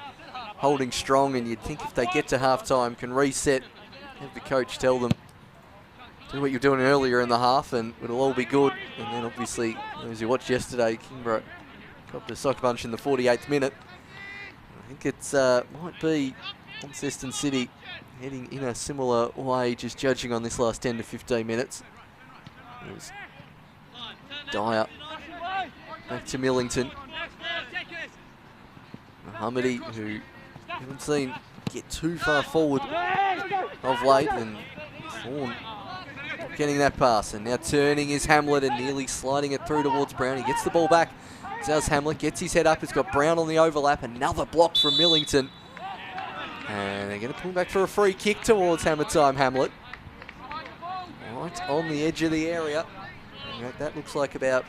holding strong, and you'd think if they get to half-time, can reset, have the coach tell them, do what you're doing earlier in the half and it'll all be good. And then obviously, as you watched yesterday, Kingborough got the soccer bunch in the 48th minute. I think it's might be Launceston City heading in a similar way, just judging on this last 10 to 15 minutes. It was Dyer. Back to Millington. Mohammadi, who haven't seen get too far forward of late, and Thorne getting that pass, and now turning is Hamlet and nearly sliding it through towards Brown. He gets the ball back. Does Hamlet, gets his head up. He's got Brown on the overlap. Another block from Millington. And they're going to pull back for a free kick towards Hammer time, Hamlet. Right on the edge of the area. And that looks like about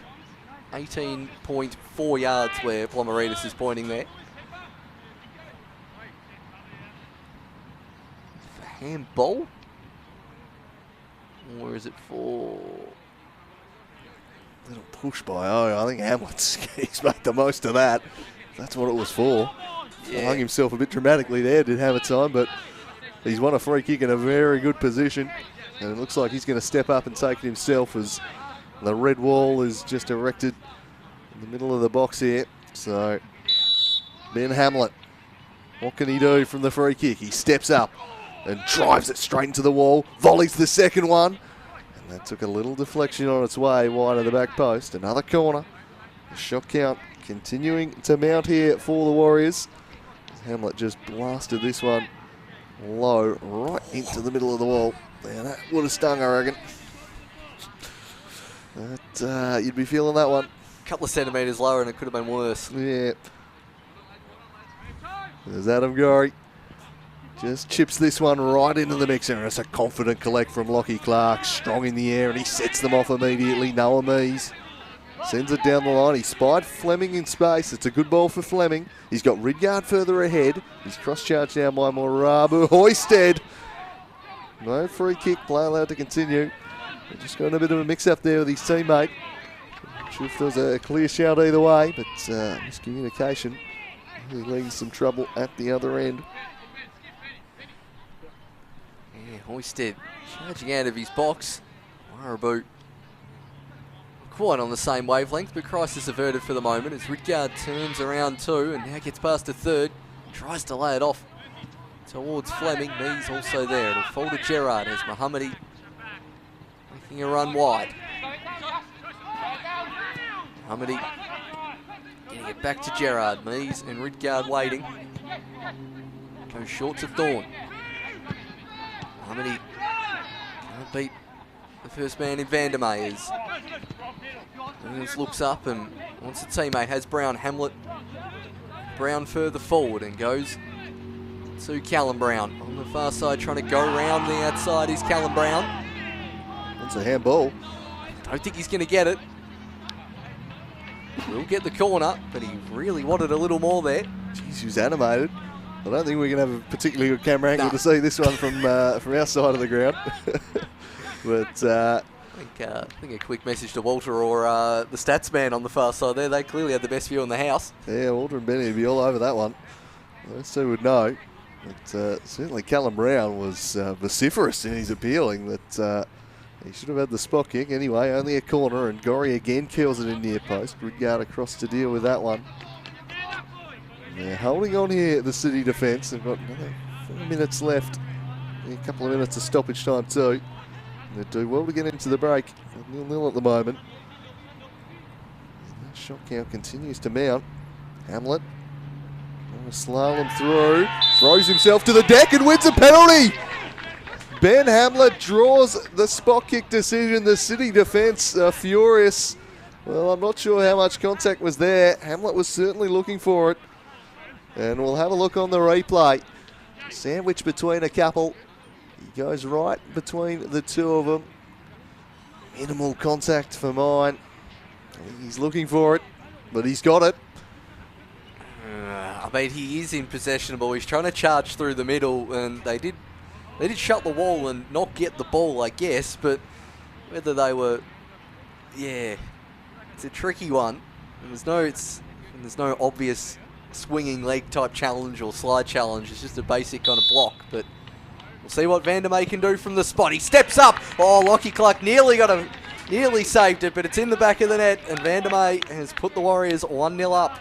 18.4 yards where Plomaritis is pointing there. For handball? Or is it for... Little push by O. I think Hamlet's made the most of that. That's what it was for. Yeah. Hung himself a bit dramatically there, did have a time, but he's won a free kick in a very good position. And it looks like he's going to step up and take it himself as the red wall is just erected in the middle of the box here. So, Ben Hamlet, what can he do from the free kick? He steps up and drives it straight into the wall, volleys the second one. And that took a little deflection on its way wide of the back post. Another corner. The shot count continuing to mount here for the Warriors. Hamlet just blasted this one low right into the middle of the wall. Now that would have stung, I reckon. But you'd be feeling that one. A couple of centimetres lower and it could have been worse. Yeah. There's Adam Gorry. Just chips this one right into the mixer. And it's a confident collect from Lockie Clark. Strong in the air, and he sets them off immediately. Noah Mees Sends it down the line. He spied Fleming in space. It's a good ball for Fleming. He's got Ridyard further ahead. He's cross-charged down by Morabu. Hoisted. No free kick. Play allowed to continue. Just got a bit of a mix-up there with his teammate. Not sure if there was a clear shout either way, but miscommunication really leaves some trouble at the other end. Yeah, Hoisted charging out of his box. Warraboo quite on the same wavelength, but crisis averted for the moment as Ridyard turns around too and now gets past a third. Tries to lay it off towards Fleming. He's also there. It'll fall to Gerard as Mohammadi making a run wide. Mohammadi getting it back to Gerard. Mees and Ridyard waiting. Goes short to Thorne. Mohammadi can't beat the first man in Vandermeer. Williams looks up and wants a teammate. Has Brown. Hamlet. Brown further forward and goes to Callum Brown. On the far side, trying to go around the outside is Callum Brown. That's a handball. Don't think he's going to get it. Will get the corner, but he really wanted a little more there. Jeez, he was animated. I don't think we're going to have a particularly good camera angle to see this one from our side of the ground. But I think a quick message to Walter or the stats man on the far side there. They clearly had the best view in the house. Yeah, Walter and Benny would be all over that one. Those two would know. But certainly Callum Brown was vociferous in his appealing that he should have had the spot kick. Anyway, only a corner, and Gorry again kills it in near post. Ridyard across to deal with that one. They're holding on here, the City defence. They've got another 4 minutes left. A couple of minutes of stoppage time too. They do well to get into the break. 0-0 at the moment. That shot count continues to mount. Hamlet. Slalom through. Throws himself to the deck and wins a penalty. Ben Hamlet draws the spot kick decision. The City defence are furious. Well, I'm not sure how much contact was there. Hamlet was certainly looking for it. And we'll have a look on the replay. Sandwich between a couple. He goes right between the two of them. Minimal contact for mine. He's looking for it, but he's got it. I mean, he is in possession of the ball. He's trying to charge through the middle, and they did shut the wall and not get the ball, I guess. But whether they were, yeah, it's a tricky one. And there's no obvious swinging leg type challenge or slide challenge. It's just a basic kind of block, but. We'll see what Vandermeer can do from the spot. He steps up. Oh, Lockie Clark nearly saved it, but it's in the back of the net, and Vandermeer has put the Warriors 1-0 up.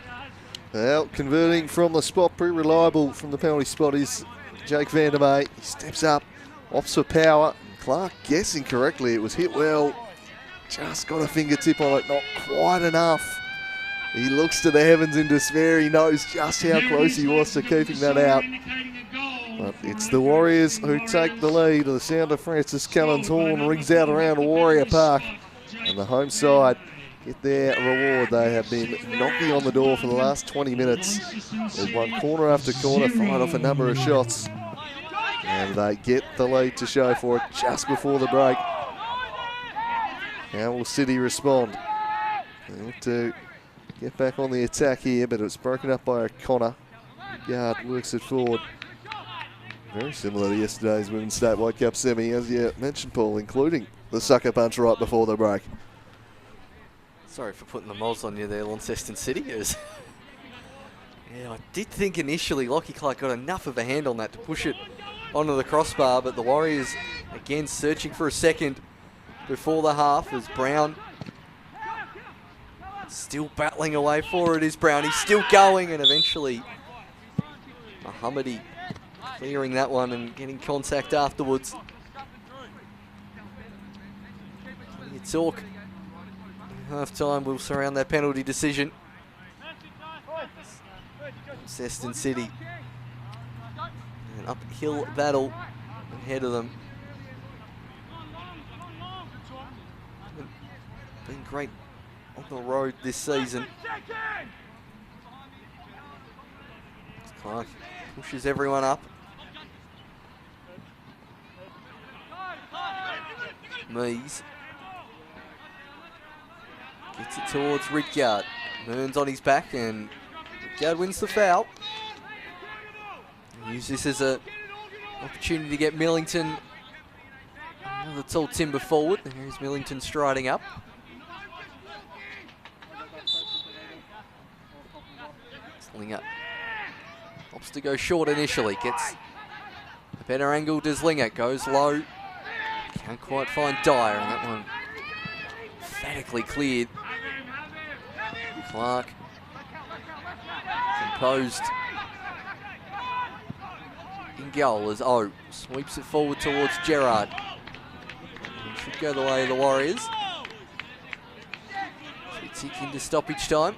Well, converting from the spot, pretty reliable from the penalty spot is Jake Vandermeer. He steps up, opts for power. Clark guessing correctly. It was hit well. Just got a fingertip on it, not quite enough. He looks to the heavens in despair. He knows just how close he was to keeping that out. But it's the Warriors who take the lead. The sound of Francis Callan's horn rings out around Warrior Park. And the home side get their reward. They have been knocking on the door for the last 20 minutes. They've won corner after corner, fired off a number of shots. And they get the lead to show for it just before the break. How will City respond? They want to get back on the attack here, but it's broken up by O'Connor. Yard works it forward. Very similar to yesterday's Women's Statewide Cup semi, as you mentioned, Paul, including the sucker punch right before the break. Sorry for putting the moz on you there, Launceston City. Yeah, I did think initially Lockie Clark got enough of a hand on that to push it onto the crossbar, but the Warriors, again, searching for a second before the half as Brown still battling away for it is Brown. He's still going, and eventually Mohammadi clearing that one and getting contact afterwards. You talk. Half time will surround that penalty decision. Launceston City. An uphill battle ahead of them. Been great on the road this season. Clark pushes everyone up. Mees Gets it towards Ridgard. Mearns on his back, and Ridgard wins the foul. Use this as an opportunity to get Millington another tall timber forward. Here's Millington striding up. Slinger opts to go short initially. Gets a better angle. Deslinger goes low. Can't quite find Dyer, and that one emphatically cleared. Clark composed in goal as O sweeps it forward towards Gerard. Should go the way of the Warriors. We tick into stoppage time.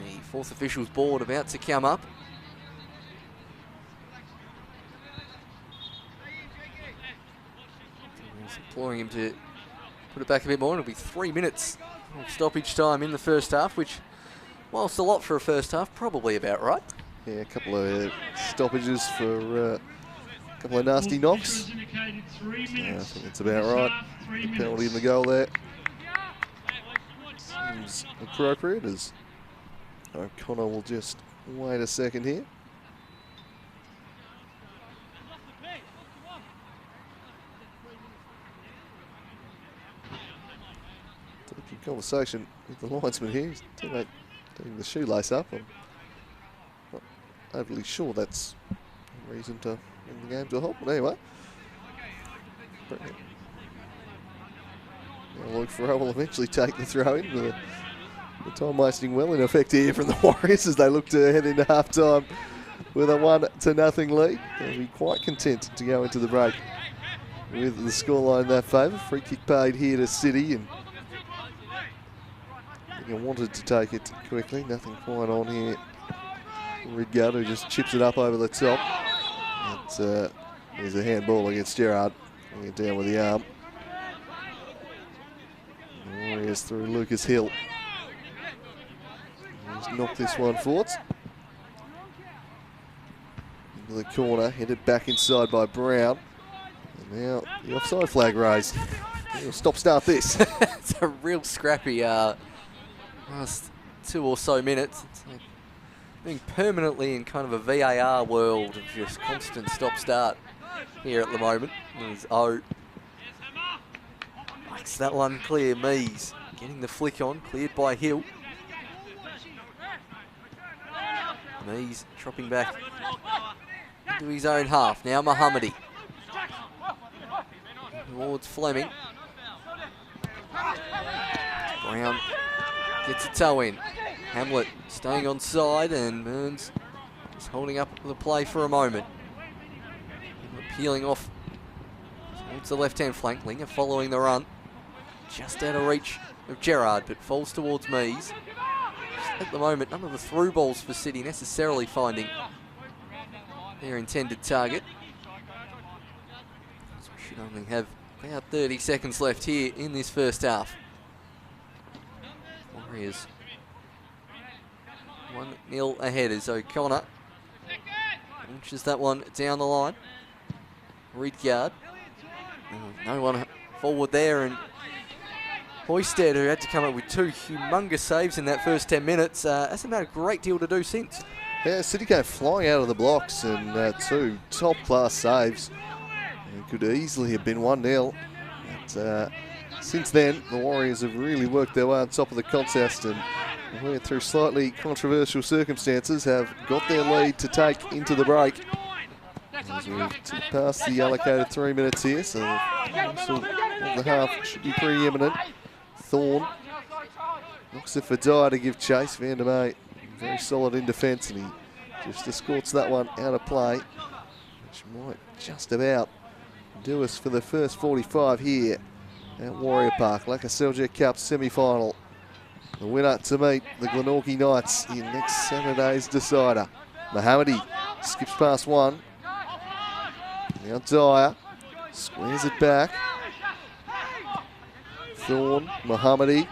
The fourth official's board about to come up. He's imploring him to put it back a bit more. It'll be 3 minutes of stoppage time in the first half, which, whilst a lot for a first half, probably about right. Yeah, a couple of stoppages for a couple of nasty knocks. I think it's about right. The penalty in the goal there seems appropriate, as O'Connor will just wait a second here. Conversation with the linesman here. He's taking the shoelace up. I'm not overly sure that's a reason to bring the game to a halt, but anyway. Luke Farrell will eventually take the throw in. The time wasting well in effect here from the Warriors as they look to head into half time with a 1-0 lead. They'll be quite content to go into the break with the scoreline in their favour. Free kick paid here to City, and I wanted to take it quickly. Nothing quite on here. Ridgard, who just chips it up over the top. There's a handball against Gerard. Bring it down with the arm. Warriors through Lucas Hill. He's knocked this one forward. Into the corner, headed back inside by Brown. And now the offside flag raised. He'll stop-start this. It's a real scrappy last 2 or so minutes. It's like being permanently in kind of a VAR world of just constant stop-start here at the moment. There's O. Makes that one clear. Mees getting the flick on, cleared by Hill. Mees dropping back into his own half. Now Mohammadi towards Fleming. Brown gets a toe in. Hamlet staying on side, and Mearns is holding up the play for a moment. Peeling off towards the left-hand flank. Linger following the run. Just out of reach of Gerard, but falls towards Mees. At the moment, none of the through balls for City necessarily finding their intended target. So we should only have about 30 seconds left here in this first half. Warriors 1-0 ahead as O'Connor launches that one down the line. Ridgard. No one forward there, and Hoisted, who had to come up with 2 humongous saves in that first 10 minutes, hasn't had a great deal to do since. Yeah, City came flying out of the blocks, and 2 top-class saves. It could easily have been 1-0. But since then, the Warriors have really worked their way on top of the contest, and went through slightly controversial circumstances, have got their lead to take into the break. As we've ticked past the allocated 3 minutes here, so the half should be pretty imminent. Thorne looks it for Dyer to give chase. Van der May very solid in defence, and he just escorts that one out of play, which might just about do us for the first 45 here at Warrior Park. Lakoseljac Cup semi-final. The winner to meet the Glenorchy Knights in next Saturday's decider. Mohammadi skips past one. Now Dyer squares it back. Thorne, Mohammadi.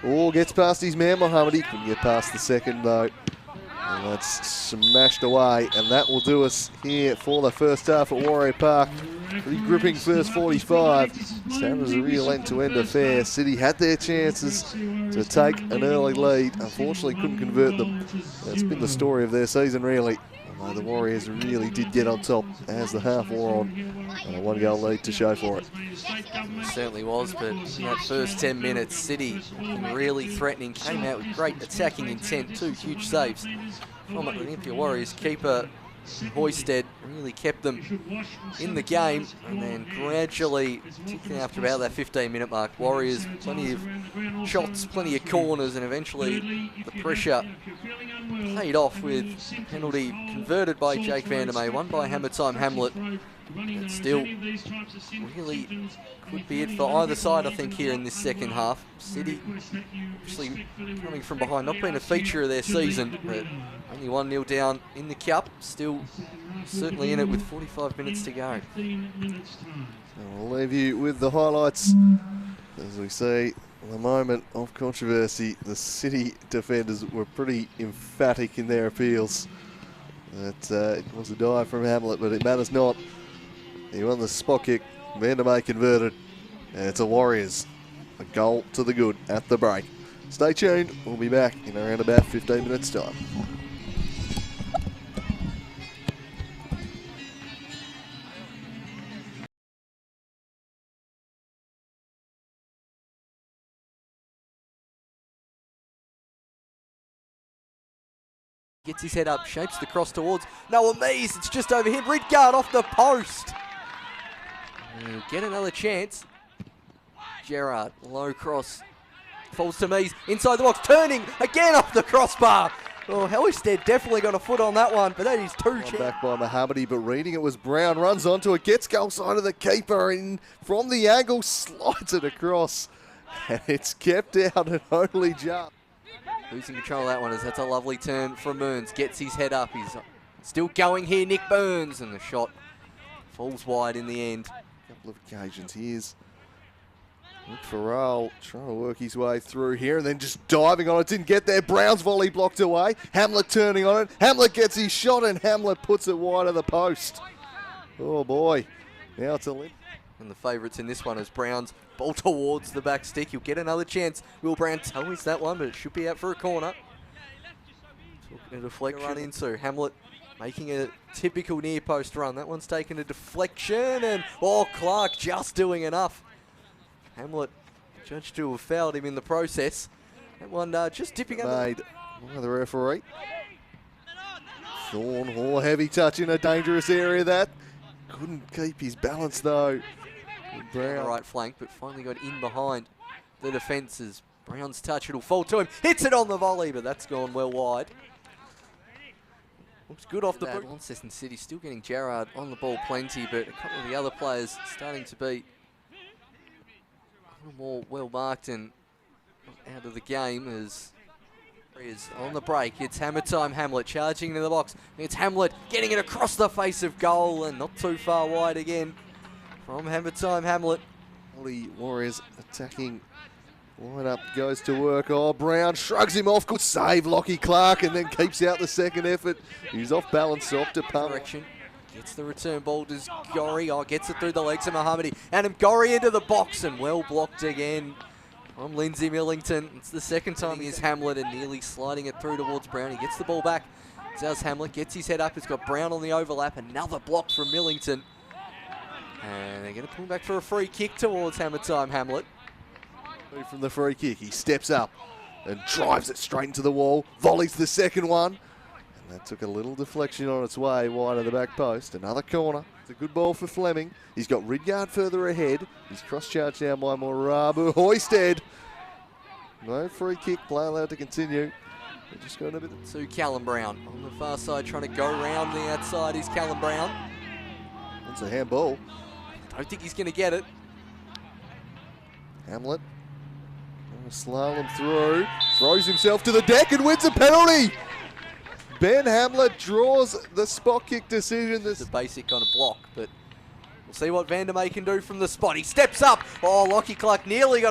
Oh, gets past his man, Mohammadi. Couldn't get past the second though. And that's smashed away, and that will do us here for the first half at Warrior Park. Pretty gripping first 45. That was a real end-to-end affair. City had their chances to take an early lead. Unfortunately, couldn't convert them. That's been the story of their season, really. Although the Warriors really did get on top as the half wore on, and a one-goal lead to show for it. It certainly was, but in that first 10 minutes, City really threatening, came out with great attacking intent, 2 huge saves from Olympia Warriors keeper Hoysted really kept them in the game, and then gradually, particularly after about that 15-minute mark, Warriors plenty of shots, plenty of corners, and eventually the pressure paid off with a penalty converted by Jake Vandermeer, one by Hammer Time Hamlet. But still, really could be it for either side, I think, here in this second half. City actually coming from behind, not been a feature of their season, but only 1-0 down in the cup, still certainly in it with 45 minutes to go. I'll leave you with the highlights. As we see, the moment of controversy, the City defenders were pretty emphatic in their appeals. It was a dive from Hamlet, but it matters not. He won the spot kick, Vandermeer converted, and it's a Warriors. A goal to the good at the break. Stay tuned, we'll be back in around about 15 minutes time. Gets his head up, shapes the cross towards Noah Mees. It's just over him. Ridgard off the post. He'll get another chance. Gerard, low cross. Falls to Mees. Inside the box. Turning again off the crossbar. Oh, Hoysted definitely got a foot on that one, but that is 2 chances. Back by Mohammadi, but reading it was Brown. Runs onto it, gets goal side of the keeper, and from the angle slides it across. And it's kept out and only just. Losing control of that one as that's a lovely turn from Burns. Gets his head up. He's still going here, Nick Burns, and the shot falls wide in the end. A couple of occasions. Here's Nick Farrell trying to work his way through here and then just diving on it. Didn't get there. Brown's volley blocked away. Hamlet turning on it. Hamlet gets his shot and Hamlet puts it wide of the post. Oh boy. Now it's a limp. And the favourites in this one is Brown's ball towards the back stick. He'll get another chance. Will Brown tallies that one, but it should be out for a corner. Took a deflection run into Hamlet, making a typical near post run. That one's taken a deflection, and Clark just doing enough. Hamlet judged to have fouled him in the process. That one just dipping made by the referee. Thorn, heavy touch in a dangerous area. That couldn't keep his balance though. Brown. On the right flank, but finally got in behind the defences. Brown's touch, it'll fall to him. Hits it on the volley, but that's gone well wide. Looks good off the boot. Launceston City still getting Gerard on the ball plenty, but a couple of the other players starting to be a little more well marked and out of the game as is on the break. It's Hammer Time Hamlet charging into the box. It's Hamlet getting it across the face of goal and not too far wide again. From Hammer Time Hamlet. The Warriors attacking lineup goes to work. Oh, Brown shrugs him off. Good save, Lockie Clark, and then keeps out the second effort. He's off balance, off to pump. Direction. Gets the return ball to Gorry. Oh, gets it through the legs of Mohammadi. And Gorry into the box and well blocked again from Lindsay Millington. It's the second time he is Hamlet and nearly sliding it through towards Brown. He gets the ball back. It's Hamlet, gets his head up. He's got Brown on the overlap. Another block from Millington. And they're going to pull back for a free kick towards Hammer Time Hamlet. From the free kick, he steps up and drives it straight into the wall. Volleys the second one. And that took a little deflection on its way wide of the back post. Another corner. It's a good ball for Fleming. He's got Ridgard further ahead. He's cross-charged now by Morabu. Hoysted. No free kick. Play allowed to continue. They're just going a bit. To Callum Brown. On the far side, trying to go around the outside is Callum Brown. It's a handball. Don't think he's going to get it. Hamlet. Slalom through. Throws himself to the deck and wins a penalty. Ben Hamlet draws the spot kick decision. This is a basic on a block, but we'll see what Vandermeer can do from the spot. He steps up. Oh, Lockie Clark nearly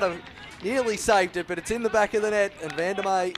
saved it, but it's in the back of the net, and Vandermeer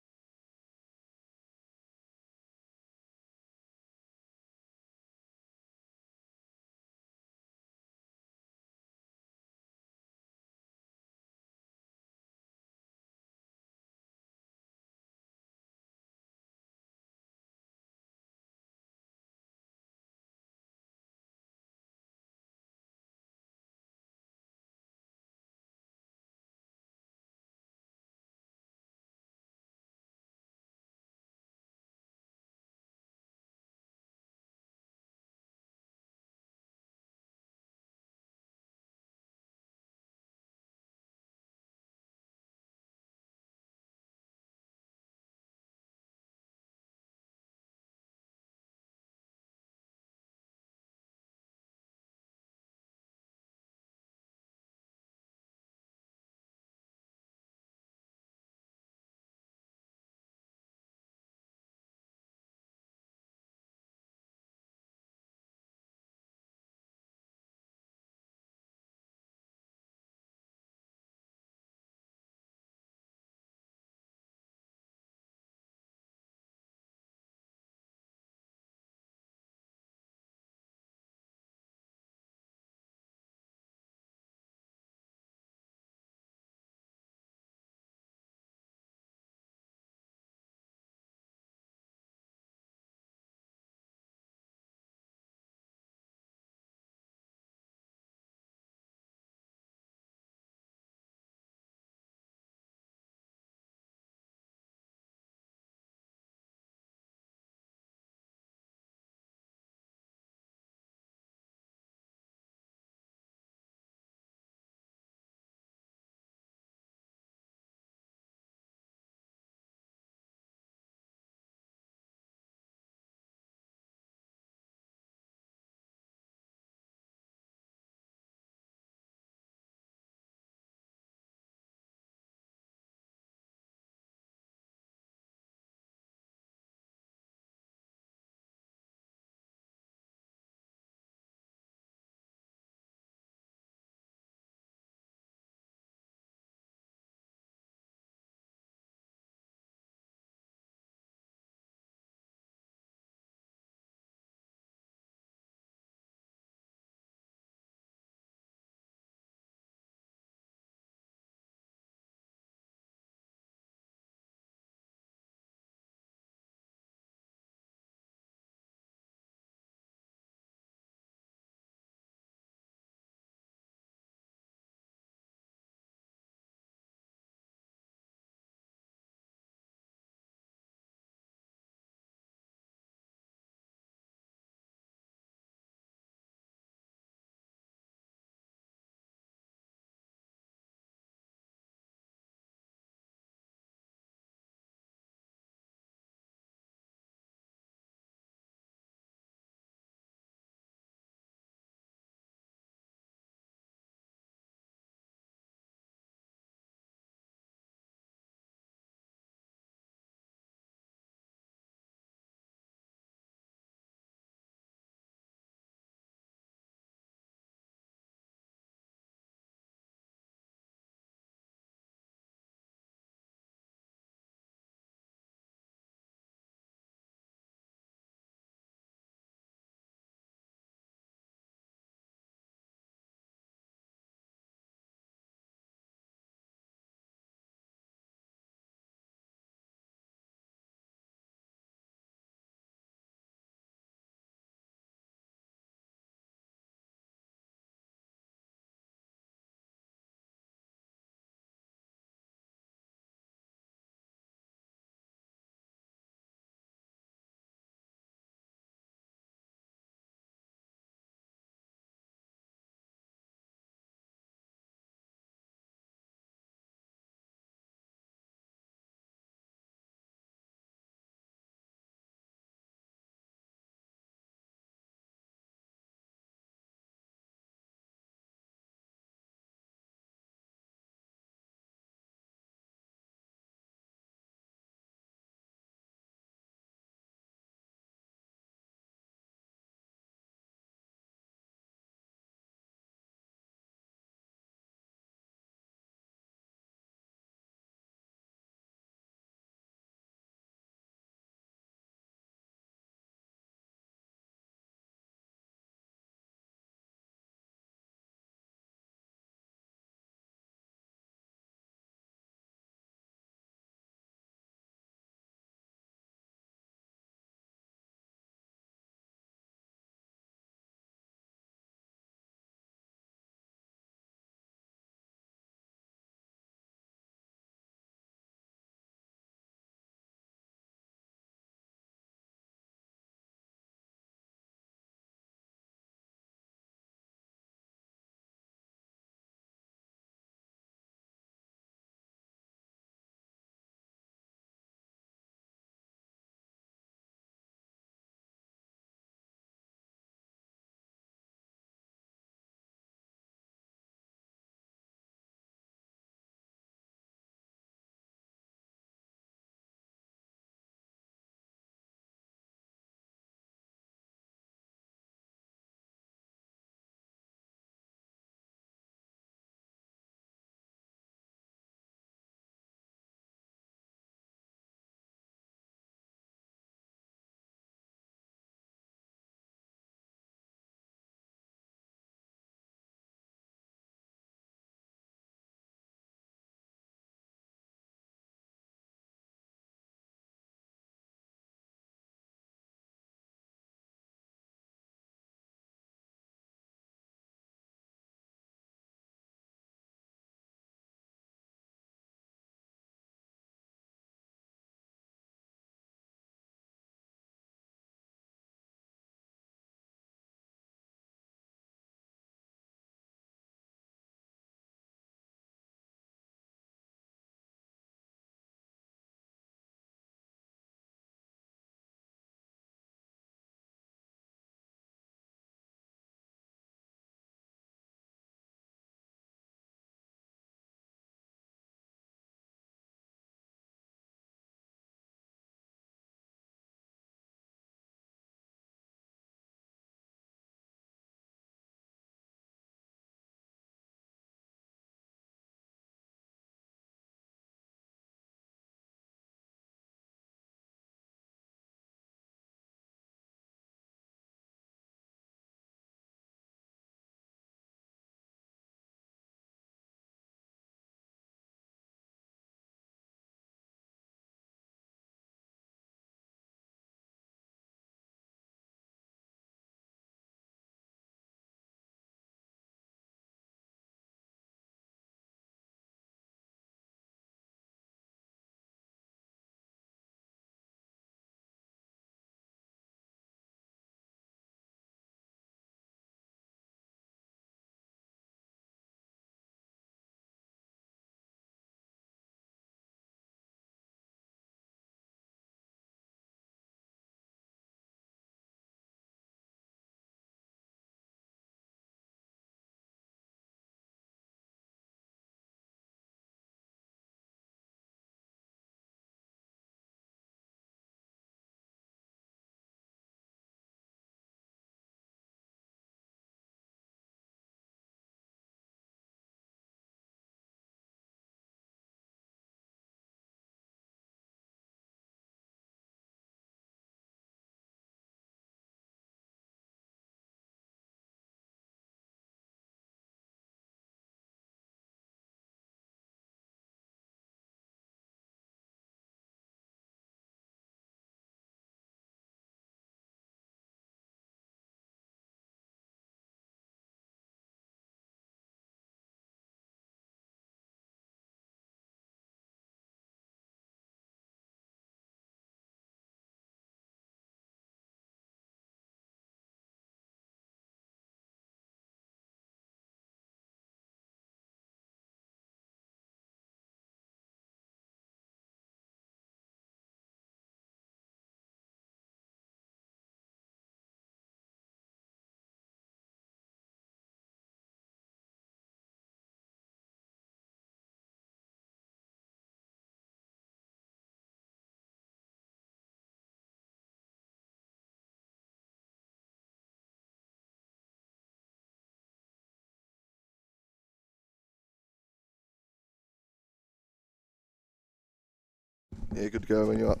Yeah, good to go when you're up.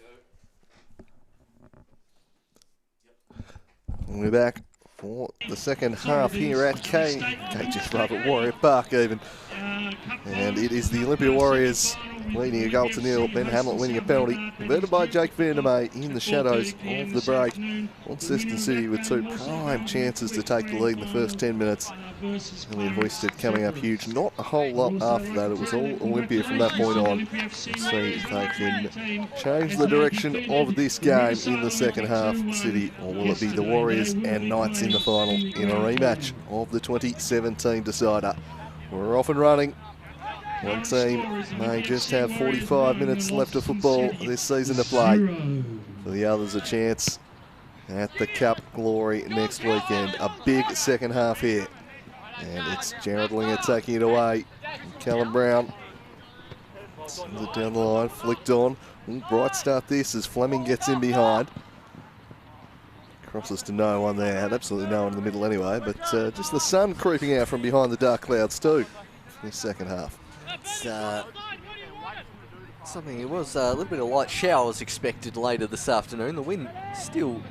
And we're back for the second half here at KG's Love at Warrior Park even. And it is the Olympia Warriors leading a goal to nil. Ben Hamlet winning a penalty. Converted by Jake Vandermeer in the shadows of the break. Launceston City with two prime chances to take the lead in the first 10 minutes. Elliot Hoisted coming up huge. Not a whole lot after that. It was all Olympia from that point on. Let's see if they can change the direction of this game in the second half, City, or will it be the Warriors and Knights in the final in a rematch of the 2017 decider? We're off and running. One team may just have 45 minutes left of football this season to play. For the others, a chance at the Cup glory next weekend. A big second half here. And it's Jared Linger taking it away. Callum Brown sends it down the line, flicked on. Bright start this as Fleming gets in behind. Crosses to no one there. Had absolutely no one in the middle anyway, but just the sun creeping out from behind the dark clouds too for this second half. It's something, it was a little bit of light showers expected later this afternoon. The wind still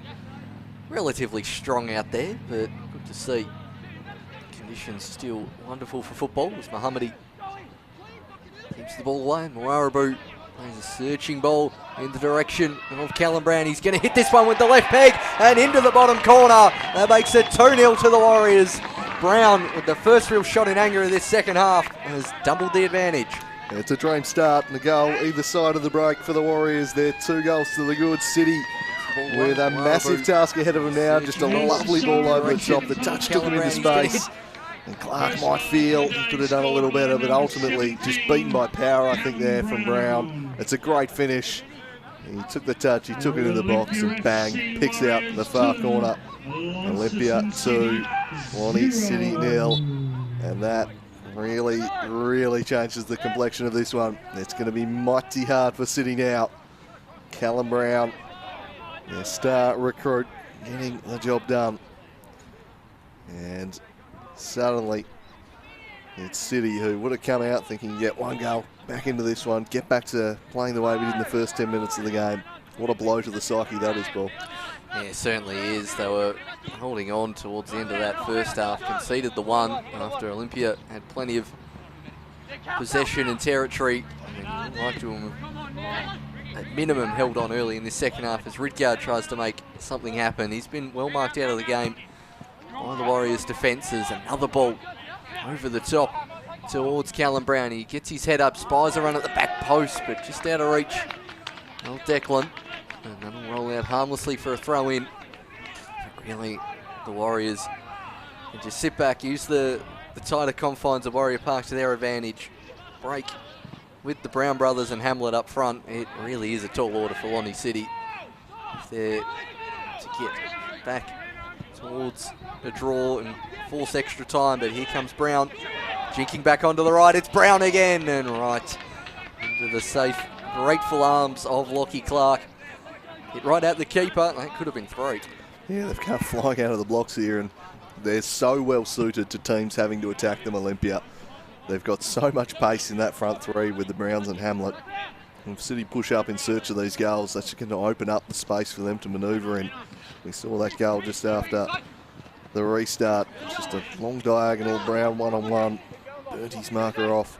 relatively strong out there, but good to see. Conditions still wonderful for football as Mohammadi keeps the ball away. Moarabu plays a searching ball in the direction of Callum Brown. He's going to hit this one with the left peg and into the bottom corner. That makes it 2-0 to the Warriors. Brown, with the first real shot in anger of this second half, has doubled the advantage. It's a dream start and a goal either side of the break for the Warriors. They're 2 goals to the good. City with a massive task ahead of them now. Just a lovely ball over the top. The touch took him into space. And Clark might feel he could have done a little better, but ultimately just beaten by power, I think, there from Brown. It's a great finish. He took the touch, he took it in the box, and bang, picks out the far corner. Olympia 2, Lonnie City 0. And that really, really changes the complexion of this one. It's going to be mighty hard for City now. Callum Brown, their star recruit, getting the job done. And suddenly, it's City who would have come out thinking, get one goal, back into this one, get back to playing the way we did in the first 10 minutes of the game. What a blow to the psyche that is, Paul. Yeah, it certainly is. They were holding on towards the end of that first half, conceded the one after Olympia had plenty of possession and territory. And you'd like to have, at minimum, held on early in this second half as Ridgard tries to make something happen. He's been well marked out of the game by the Warriors' defences. Another ball over the top towards Callum Brown. He gets his head up, spies a run at the back post, but just out of reach. Well, Declan. And that'll roll out harmlessly for a throw in. But really, the Warriors can just sit back, use the tighter confines of Warrior Park to their advantage. Break with the Brown brothers and Hamlet up front. It really is a tall order for Lonnie City if they're to get back towards a draw and force extra time. But here comes Brown, jinking back onto the right. It's Brown again, and right into the safe, grateful arms of Lockie Clark. Hit right at the keeper. That could have been 3. Yeah, they've come flying out of the blocks here, and they're so well suited to teams having to attack them, Olympia. They've got so much pace in that front 3 with the Browns and Hamlet. And if City push up in search of these goals, that's going to open up the space for them to manoeuvre in. We saw that goal just after the restart. Just a long diagonal, Brown one-on-one, burnt his marker off.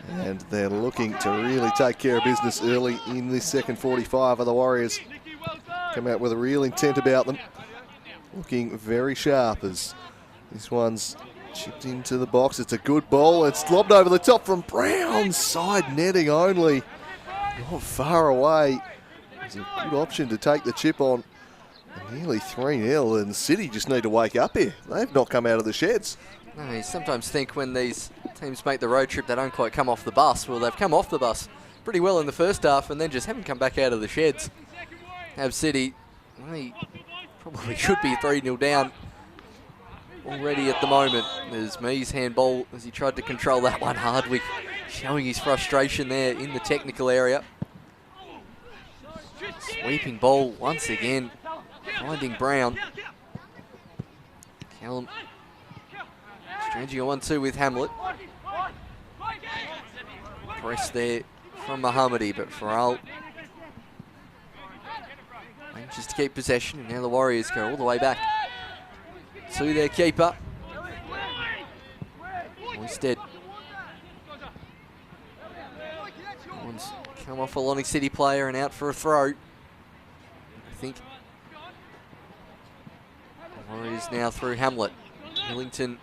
And they're looking to really take care of business early in this second 45 of the Warriors. Come out with a real intent about them. Looking very sharp as this one's chipped into the box. It's a good ball. It's lobbed over the top from Brown. Side netting only. Not far away. It's a good option to take the chip on. Nearly 3-0, and City just need to wake up here. They've not come out of the sheds. No, you sometimes think when these teams make the road trip, they don't quite come off the bus. Well, they've come off the bus pretty well in the first half and then just haven't come back out of the sheds. Have City, they probably should be 3-0 down already at the moment. There's Mees handball as he tried to control that one. Hardwick showing his frustration there in the technical area. Sweeping ball once again, finding Brown. Callum exchanging a 1-2 with Hamlet. Press there from Mohammadi, but Farrell manages to keep possession, and now the Warriors go all the way back to their keeper. Instead, one's come off a Lonnie City player and out for a throw. I think the Warriors now through Hamlet. Millington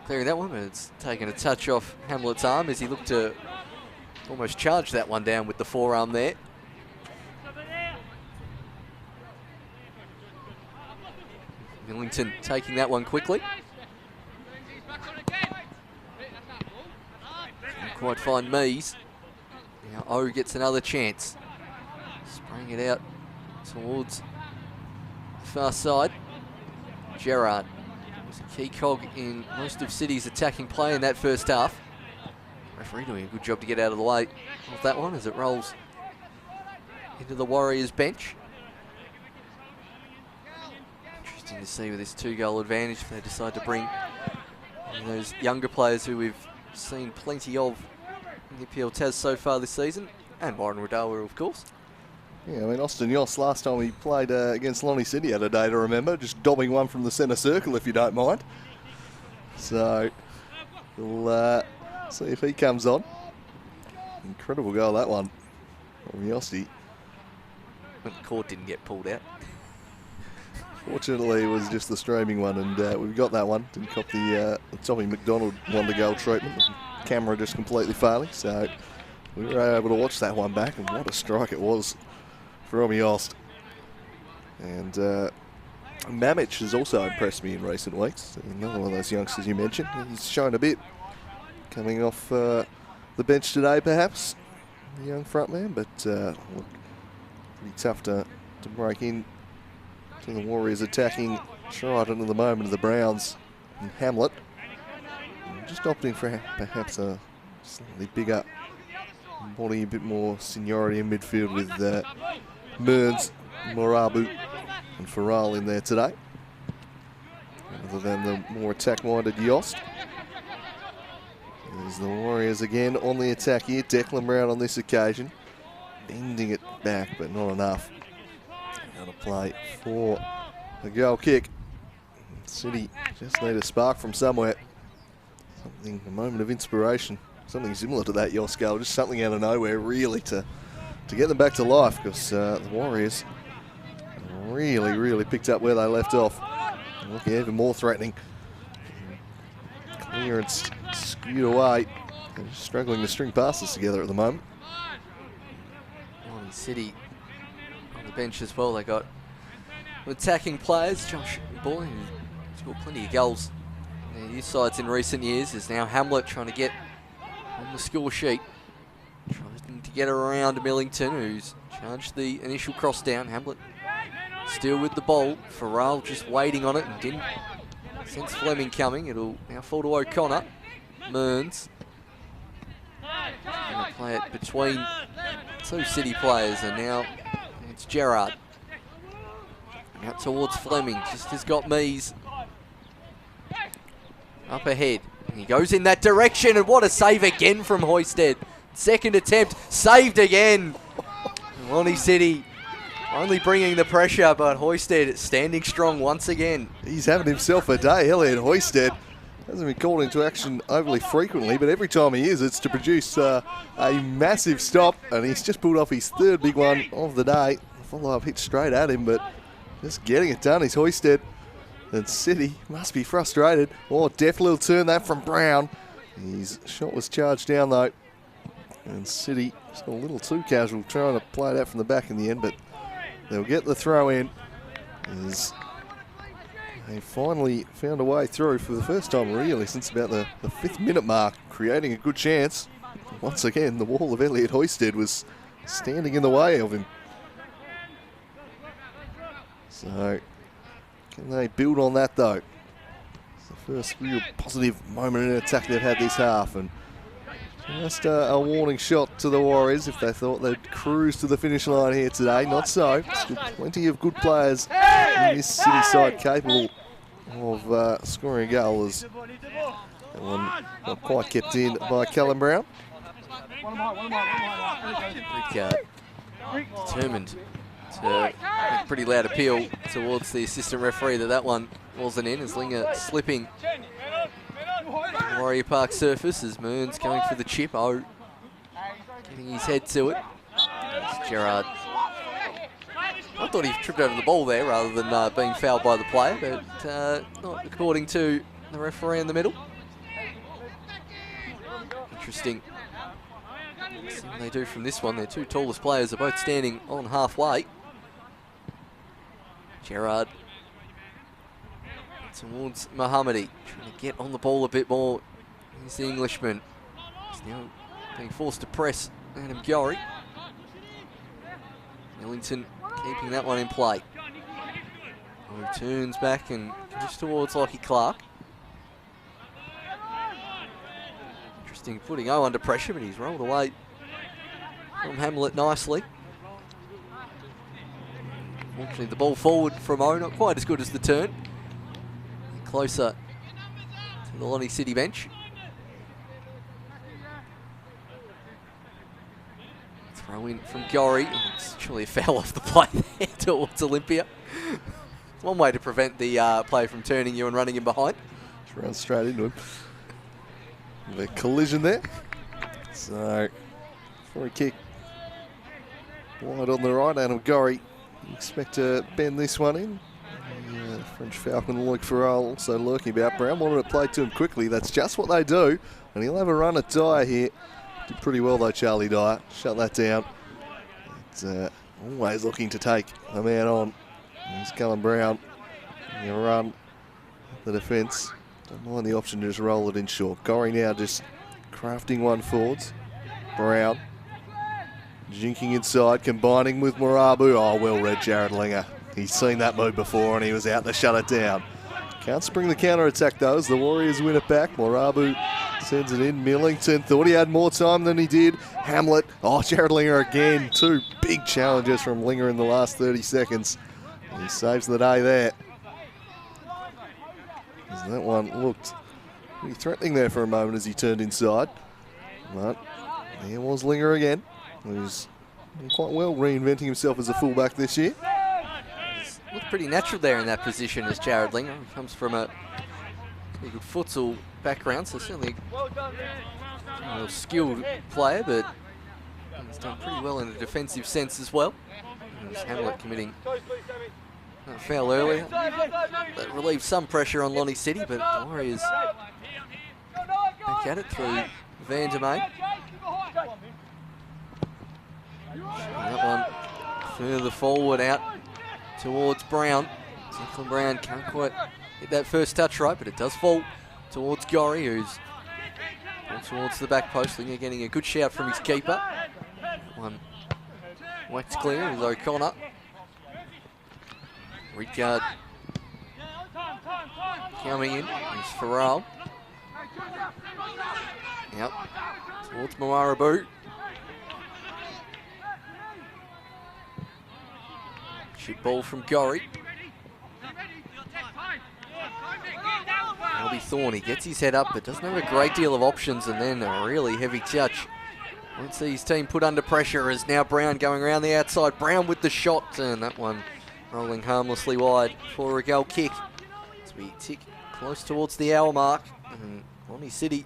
clearing that one, but it's taken a touch off Hamlet's arm as he looked to almost charge that one down with the forearm there. Millington taking that one quickly. Can't quite find Mees. Now O gets another chance. Spraying it out towards the far side. Gerard was a key cog in most of City's attacking play in that first half. Referee doing a good job to get out of the way of that one as it rolls into the Warriors bench. Interesting to see with this 2-goal advantage if they decide to bring those younger players who we've seen plenty of in the PL Tas so far this season, and Warren Radawa, of course. Yeah, I mean, Austin Yoss, last time he played against Lonnie City, had a day to remember, just dobbing one from the centre circle, if you don't mind. So, we'll see if he comes on. Incredible goal, that one from Yossi. The cord didn't get pulled out. Fortunately, it was just the streaming one, and we've got that one. Didn't cop the Tommy McDonald wonder-goal treatment. The camera just completely failing, so we were able to watch that one back, and what a strike it was from Yost. And Mamic has also impressed me in recent weeks. Another one of those youngsters you mentioned. He's shown a bit coming off the bench today, perhaps, the young frontman, but look, pretty tough to break in to the Warriors attacking Trident at the moment of the Browns and Hamlet. And just opting for perhaps a slightly bigger body, a bit more seniority in midfield with Mearns, Morabu and Farrell in there today, rather than the more attack-minded Yost. There's the Warriors again on the attack here. Declan Brown on this occasion, bending it back, but not enough. Out of play for a goal kick. City just need a spark from somewhere. Something, a moment of inspiration. Something similar to that Yost goal, just something out of nowhere really to get them back to life, because the Warriors really picked up where they left off. Looking even more threatening. Clearance skewed away. They're just struggling to string passes together at the moment. Lonnie City on the bench as well. They got attacking players. Josh Boy, who's scored plenty of goals in their youth sides in recent years, is now Hamlet trying to get on the score sheet. Trying to get around Millington, who's charged the initial cross down. Hamlet still with the ball. Farrell just waiting on it and didn't sense Fleming coming. It'll now fall to O'Connor. Mearns going to play it between two City players, and now it's Gerard. Out towards Fleming, just has got Mees up ahead. And he goes in that direction, and what a save again from Hoisted. Second attempt, saved again. Lonnie City only bringing the pressure, but Hoisted standing strong once again. He's having himself a day, Elliot Hoisted. Hasn't been called into action overly frequently, but every time he is, it's to produce a massive stop, and he's just pulled off his third big one of the day. Follow-up hit straight at him, but just getting it done is Hoisted. And City must be frustrated. Oh, deft little turn that from Brown. His shot was charged down though. And City just a little too casual trying to play it out from the back in the end, but they'll get the throw in. As they finally found a way through for the first time really since about the 5th minute mark, creating a good chance. Once again, the wall of Elliot Hoisted was standing in the way of him. So, can they build on that though? It's the first real positive moment in attack they've had this half, and just a warning shot to the Warriors if they thought they'd cruise to the finish line here today. Not so. Still plenty of good players in this City side capable of scoring a goal, as that one not quite kept in by Callum Brown. Rick determined to make a pretty loud appeal towards the assistant referee that one wasn't in, as Linger slipping on Warrior Park surface as Mearns going for the chip. Oh, getting his head to it. It's Gerard. I thought he tripped over the ball there rather than being fouled by the player, but not according to the referee in the middle. Interesting. Let's see what they do from this one. Their two tallest players are both standing on halfway. Gerard towards Mohammadi, trying to get on the ball a bit more. Here's the Englishman. He's now being forced to press Adam Gowrie. Millington keeping that one in play. Oh, turns back and goes towards Lockie Clark. Interesting, putting O under pressure, but he's rolled away from Hamlet nicely. Unfortunately, the ball forward from O, not quite as good as the turn. Closer to the Lonnie City bench. Throw in from Gowrie. It's actually a foul off the play there towards Olympia. It's one way to prevent the player from turning you and running in behind. Just run straight into him. The collision there. So, for a kick. Wide on the right, Adam Gowrie. Expect to bend this one in. French Falcon Luke Farrell also lurking about. Brown wanted to play to him quickly. That's just what they do. And he'll have a run at Dyer here. Did pretty well though, Charlie Dyer. Shut that down. It's always looking to take a man on. Here's Cullen Brown. He'll run the defence. Don't mind the option to just roll it in short. Gowrie now just crafting one forwards. Brown. Jinking inside, combining with Morabu. Oh, well read, Jared Linger. He's seen that move before and he was out to shut it down. Can't spring the counter-attack though as the Warriors win it back. Morabu sends it in. Millington thought he had more time than he did. Hamlet. Oh, Jared Linger again. Two big challenges from Linger in the last 30 seconds. And he saves the day there. As that one looked pretty threatening there for a moment as he turned inside. But there was Linger again. Who's done quite well reinventing himself as a fullback this year. Looked pretty natural there in that position as Jared Linger. He comes from a pretty good futsal background, so certainly a real skilled player, but he's done pretty well in a defensive sense as well. There's Hamlet committing a foul earlier. That relieved some pressure on Lonnie City, but the Warriors back at it through Van der May. That one further forward out towards Brown. Declan Brown can't quite get that first touch right, but it does fall towards Gowrie, who's towards the back post. Linger getting a good shout from his keeper. One whacked clear is O'Connor. Ricard coming in is Farrell. Yep, towards Moarabu. Chip ball from Gowrie. Robbie Thorne, he gets his head up but doesn't have a great deal of options, and then a really heavy touch. Won't see his team put under pressure as now Brown going around the outside. Brown with the shot, and that one rolling harmlessly wide for a goal kick. As we tick close towards the hour mark, and Lonnie City,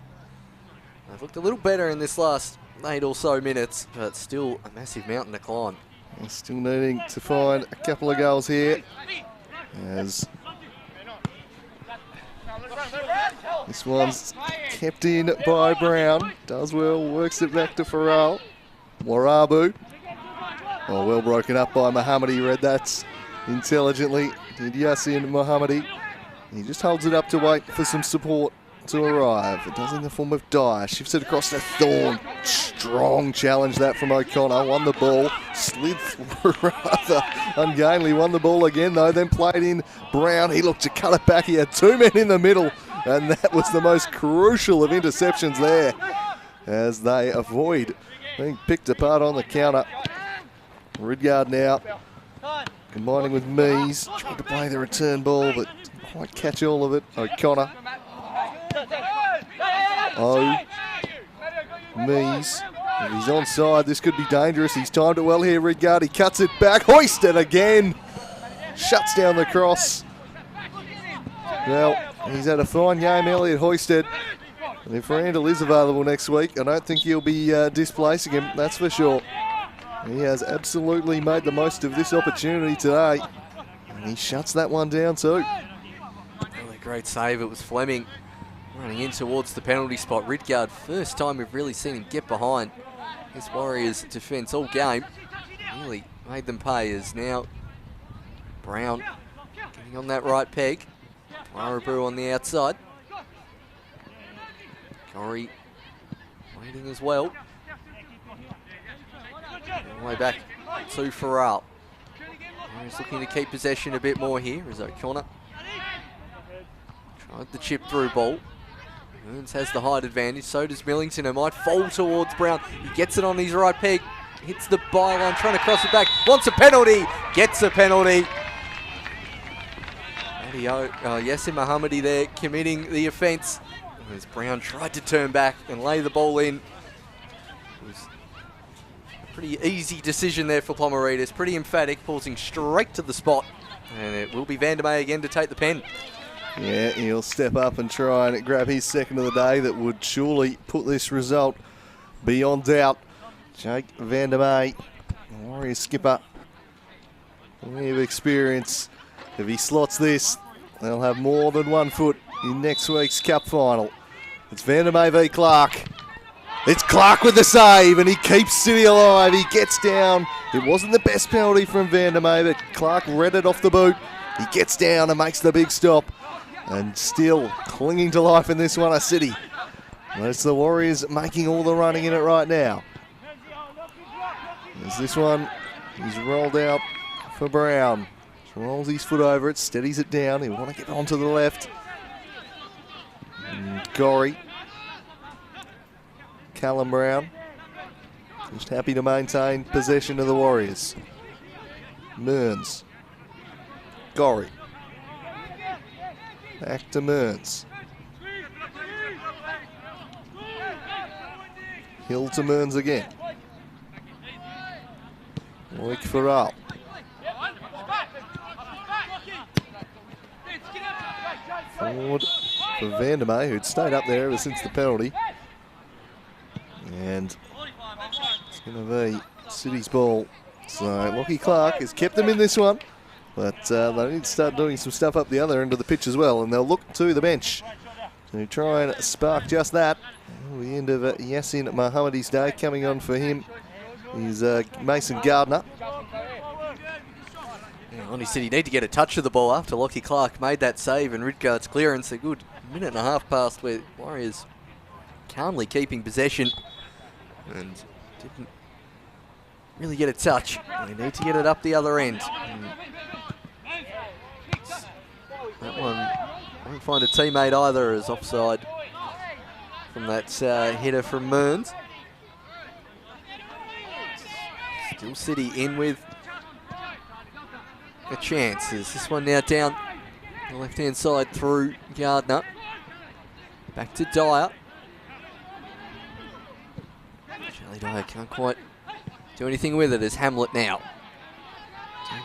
they've looked a little better in this last 8 or so minutes, but still a massive mountain to climb. Still needing to find a couple of goals here, as this one's kept in by Brown. Does well, works it back to Farrell. Morabu. Oh, well broken up by Mohammadi. Read that intelligently. Did Yassin Mohammadi. He just holds it up to wait for some support to arrive. It does in the form of Dyer. Shifts it across to Thorne. Strong challenge that from O'Connor. Won the ball. Slid through rather ungainly. Won the ball again though. Then played in Brown. He looked to cut it back. He had two men in the middle. And that was the most crucial of interceptions there, as they avoid being picked apart on the counter. Ridgard now combining with Mees. Tried to play the return ball but didn't quite catch all of it. O'Connor. Oh, Mees. If he's onside, this could be dangerous. He's timed it well here, Ridgard. He cuts it back. Hoisted again. Shuts down the cross. Well, he's had a fine game, Elliot Hoisted. And if Randall is available next week, I don't think he'll be displacing him, that's for sure. He has absolutely made the most of this opportunity today. And he shuts that one down too. Really great save. It was Fleming running in towards the penalty spot. Ridgard, first time we've really seen him get behind his Warriors' defence all game. Really made them pay as now Brown getting on that right peg. Marabou on the outside. Gorry waiting as well. All the way back to Farrell. He's looking to keep possession a bit more here as O'Connor tried the chip through ball. Burns has the height advantage, so does Millington, who might fall towards Brown. He gets it on his right peg, hits the byline, trying to cross it back, wants a penalty, gets a penalty. Yassin Mohammadi there committing the offence. As Brown tried to turn back and lay the ball in. It was a pretty easy decision there for Plumeritas, pretty emphatic, pausing straight to the spot. And it will be Van der May again to take the pen. Yeah, he'll step up and try and grab his second of the day. That would surely put this result beyond doubt. Jake Van der May, Warriors skipper, plenty of experience. If he slots this, they'll have more than 1 foot in next week's cup final. It's Van der May v Clark. It's Clark with the save, and he keeps City alive. He gets down. It wasn't the best penalty from Van der May, but Clark read it off the boot. He gets down and makes the big stop. And still clinging to life in this one, a City. That's the Warriors making all the running in it right now. As this one is rolled out for Brown. Rolls his foot over it, steadies it down. He'll want to get onto the left. And Gorry. Callum Brown. Just happy to maintain possession of the Warriors. Mearns. Gorry. Back to Mearns. Hill to Mearns again. Loic Farrell. Forward for Van der May, who'd stayed up there ever since the penalty. And it's going to be City's ball. So Lockie Clark has kept them in this one. But they need to start doing some stuff up the other end of the pitch as well. And they'll look to the bench to try and spark just that. The end of Yassin Mohammadi's day coming on for him is Mason Gardner. Lonnie City need to get a touch of the ball after Lockie Clark made that save and Ridgard's clearance. A good minute and a half past where Warriors calmly keeping possession and didn't really get a touch. They need to get it up the other end. And that one won't find a teammate either as offside from that header from Mearns. Still City in with a chance. Is this one now down the left-hand side through Gardner. Back to Dyer. Charlie Dyer can't quite do anything with it as Hamlet now.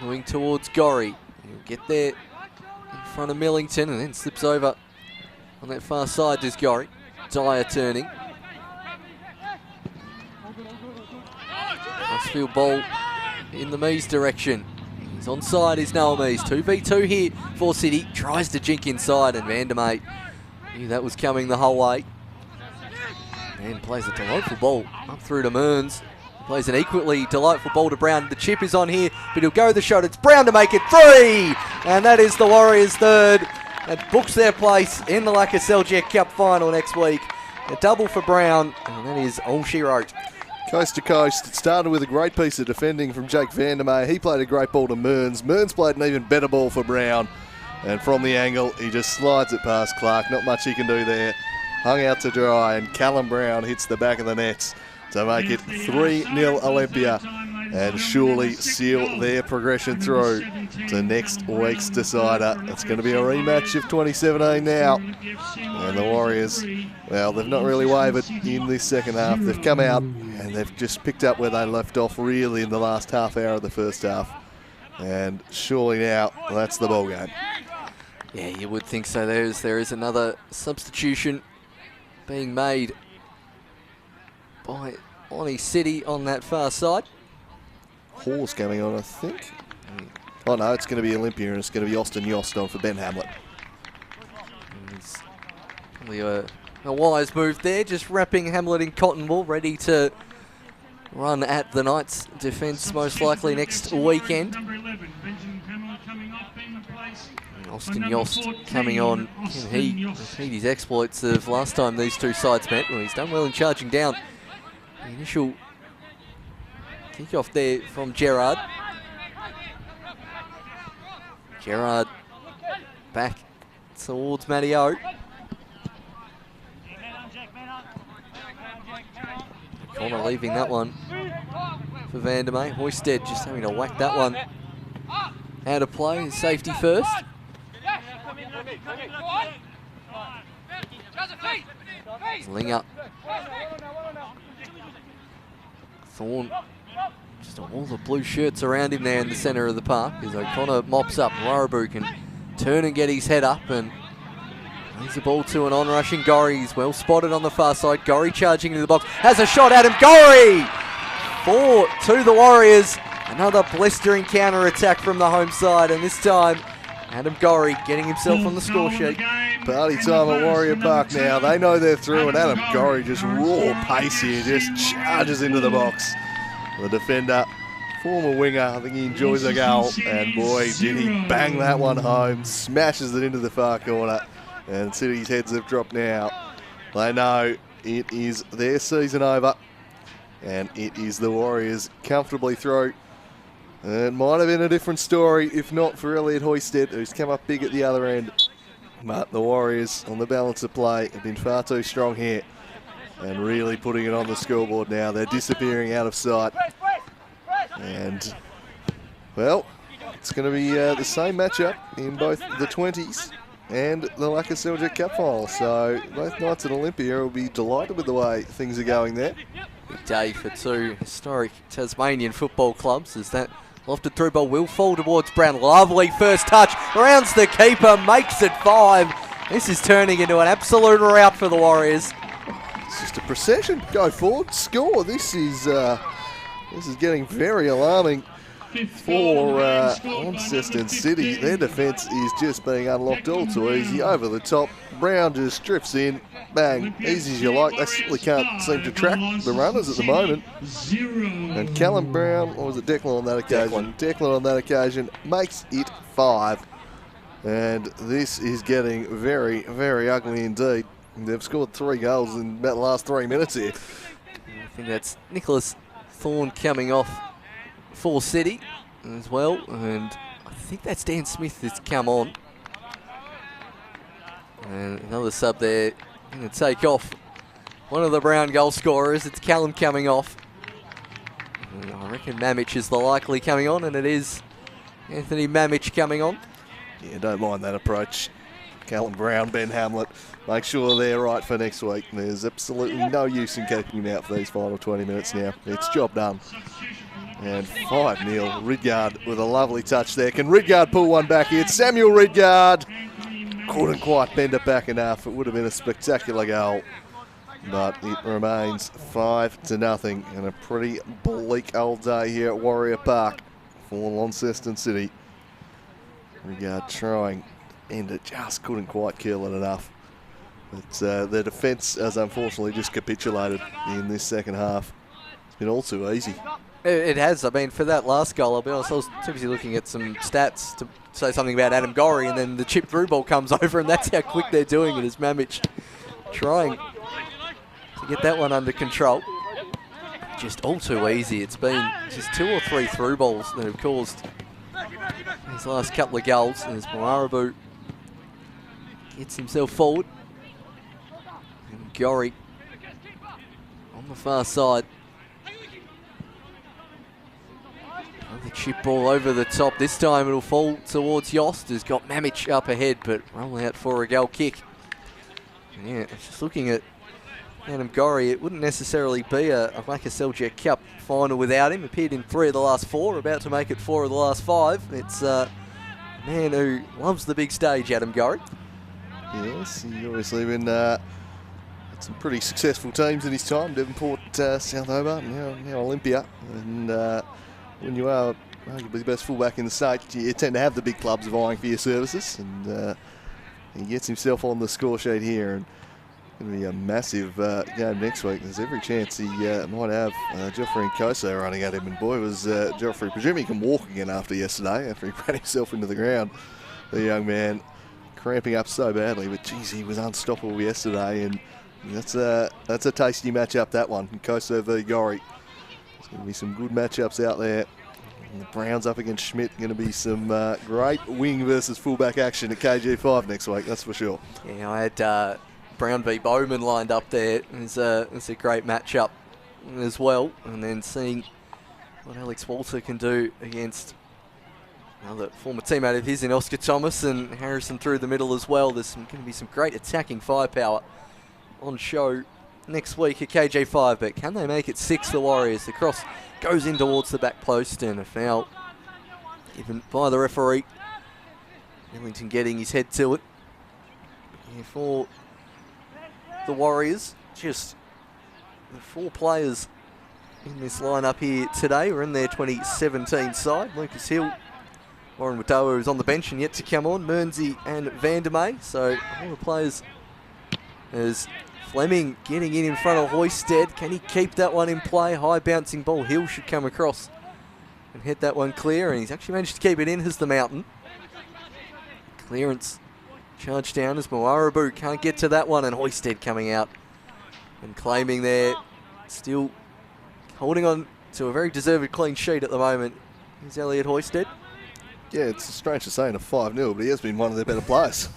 Going towards Gorry. He'll get there in front of Millington and then slips over on that far side does Gorry. Dyer turning. Crossfield ball in the Mees direction. He's onside, is Noah Mees. 2v2 here for City. Tries to jink inside and Van der May knew that was coming the whole way. And plays a delightful ball up through to Mearns. Plays an equally delightful ball to Brown. The chip is on here, but he'll go the shot. It's Brown to make it 3! And that is the Warriors' third. That books their place in the Lakoseljac Cup final next week. A double for Brown, and that is all she wrote. Coast to coast. It started with a great piece of defending from Jake Van der May. He played a great ball to Mearns. Mearns played an even better ball for Brown. And from the angle, he just slides it past Clark. Not much he can do there. Hung out to dry, and Callum Brown hits the back of the nets to make it 3-0 Olympia and surely seal their progression through to next week's decider. It's going to be a rematch of 2017 now. And the Warriors, well, they've not really wavered in this second half. They've come out and And they've just picked up where they left off really in the last half hour of the first half. And surely now, that's the ball game. Yeah, you would think so. There is another substitution being made by Lonnie City on that far side. Hall's coming on, I think. Oh no, it's going to be Olympia, and it's going to be Austin Yost on for Ben Hamlet. It's probably a wise move there, just wrapping Hamlet in cotton wool, ready to run at the Knights' defence most likely next weekend. Austin Yost coming on. Can he repeat his exploits of last time these two sides met? Well, he's done well in charging down. The initial kick-off there from Gerard. Gerard back towards Matteo. Corner leaving that one for Vandermeer. Hoisted just having to whack that one out of play. Safety first. Linger. Thorne. Just all the blue shirts around him there in the centre of the park as O'Connor mops up. Warraboo can turn and get his head up and leaves the ball to an on-rushing Gorry. He's well spotted on the far side. Gorry charging into the box. Has a shot at him. Gorry! 4 to the Warriors. Another blistering counter-attack from the home side, and this time Adam Gorry getting himself on the score sheet. Party time at Warrior Park now. They know they're through, and Adam Gorry just raw pace here, just charges into the box. The defender, former winger, I think he enjoys a goal, and boy, did he bang that one home. Smashes it into the far corner, and City's heads have dropped now. They know it is their season over, and it is the Warriors comfortably through. It might have been a different story if not for Elliot Hoisted, who's come up big at the other end. But the Warriors, on the balance of play, have been far too strong here and really putting it on the scoreboard now. They're disappearing out of sight. And, well, it's going to be the same matchup in both the 20s and the Lakoseljac Cup final. So both Knights and Olympia will be delighted with the way things are going there. Big day for two historic Tasmanian football clubs as that lofted through ball will fall towards Brown. Lovely first touch, rounds the keeper, makes it 5. This is turning into an absolute rout for the Warriors. It's just a procession. Go forward, score. This is getting very alarming for Launceston City. Their defence is just being unlocked all too easy. Over the top, Brown just drifts in. Bang, easy as you like. They simply can't seem to track the runners at the moment. And Callum Brown, or was it Declan on that occasion? Declan on that occasion makes it 5. And this is getting very, very ugly indeed. They've scored 3 goals in about the last 3 minutes here. I think that's Nicholas Thorne coming off for City as well. And I think that's Dan Smith that's come on. And another sub there. Going to take off one of the Brown goal scorers. It's Callum coming off. And I reckon Mamich is the likely coming on, and it is Anthony Mamich coming on. Yeah, don't mind that approach. Callum Brown, Ben Hamlet, make sure they're right for next week. There's absolutely no use in keeping him out for these final 20 minutes now. It's job done. And 5-0, Ridgard with a lovely touch there. Can Ridgard pull one back here? It's Samuel Ridgard. Couldn't quite bend it back enough. It would have been a spectacular goal. But it remains 5-0 and a pretty bleak old day here at Warrior Park for Launceston City. Ridgard trying, and it just couldn't quite kill it enough. But their defence has unfortunately just capitulated in this second half. It's been all too easy. It has. I mean, for that last goal, I'll be honest, I was too busy looking at some stats to say something about Adam Gorry, and then the chip through ball comes over, and that's how quick they're doing it as Mamich trying to get that one under control. Just all too easy. It's been just 2 or 3 through balls that have caused his last couple of goals as Warraboo gets himself forward. And Gorry on the far side. The chip ball over the top. This time it'll fall towards Yost, who's got Mamich up ahead, but roll out for a goal kick. And yeah, just looking at Adam Gorry, it wouldn't necessarily be a Lakoseljac Cup final without him. Appeared in 3 of the last 4, about to make it 4 of the last 5. It's a man who loves the big stage, Adam Gorry. Yes, he's obviously been had some pretty successful teams in his time. Devonport, South Hobart, now Olympia. And when you are arguably the best fullback in the state, you tend to have the big clubs vying for your services. And he gets himself on the score sheet here. And going to be a massive game next week. There's every chance he might have Geoffrey and Koso running at him. And boy, was Geoffrey, presuming he can walk again after yesterday, after he ran himself into the ground. The young man cramping up so badly, but geez, he was unstoppable yesterday. And that's a tasty matchup, that one. Koso v Gorry. There's going to be some good matchups out there. And the Browns up against Schmidt. Going to be some great wing versus fullback action at KG5 next week, that's for sure. Yeah, I had Brown v Bowman lined up there. It's a great matchup as well. And then seeing what Alex Walter can do against another former teammate of his in Oscar Thomas and Harrison through the middle as well. There's going to be some great attacking firepower on show next week at KG5. But can they make it 6 for the Warriors? The cross goes in towards the back post and a foul given by the referee. Millington getting his head to it. Yeah, for the Warriors, just the 4 players in this lineup here today were in their 2017 side. Lucas Hill, Warren Wadoa, who's on the bench and yet to come on, Mearnsey and Vandermeer. So all the players, as Fleming getting in front of Hoysted. Can he keep that one in play? High bouncing ball. Hill should come across and hit that one clear, and he's actually managed to keep it in as the Mountain. Clearance charged down as Moarabu can't get to that one, and Hoysted coming out and claiming there. Still holding on to a very deserved clean sheet at the moment is Elliot Hoysted. Yeah, it's strange to say in a 5-0, but he has been one of their better players.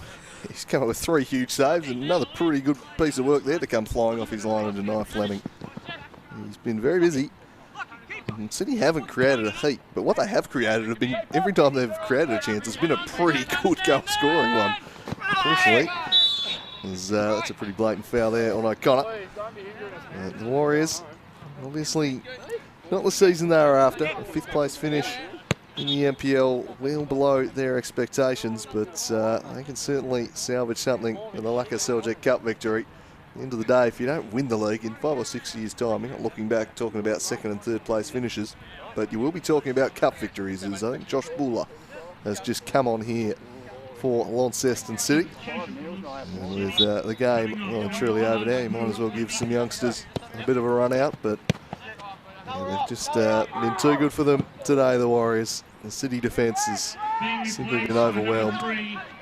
He's come up with 3 huge saves and another pretty good piece of work there to come flying off his line and deny Fleming. He's been very busy. City haven't created a heap, but what they have created have been, every time they've created a chance, it's been a pretty good goal scoring one. Unfortunately, that's a pretty blatant foul there on O'Connor. The Warriors, obviously not the season they were after. A 5th place finish in the NPL, well below their expectations, but they can certainly salvage something with the Lakoseljac Cup victory. At the end of the day, if you don't win the league in 5 or 6 years' time, you're not looking back talking about 2nd and 3rd place finishes, but you will be talking about cup victories, as I think Josh Buller has just come on here for Launceston City. And with the game well and truly over there, you might as well give some youngsters a bit of a run out, but yeah, they've just been too good for them today, the Warriors. The City defence has simply been overwhelmed.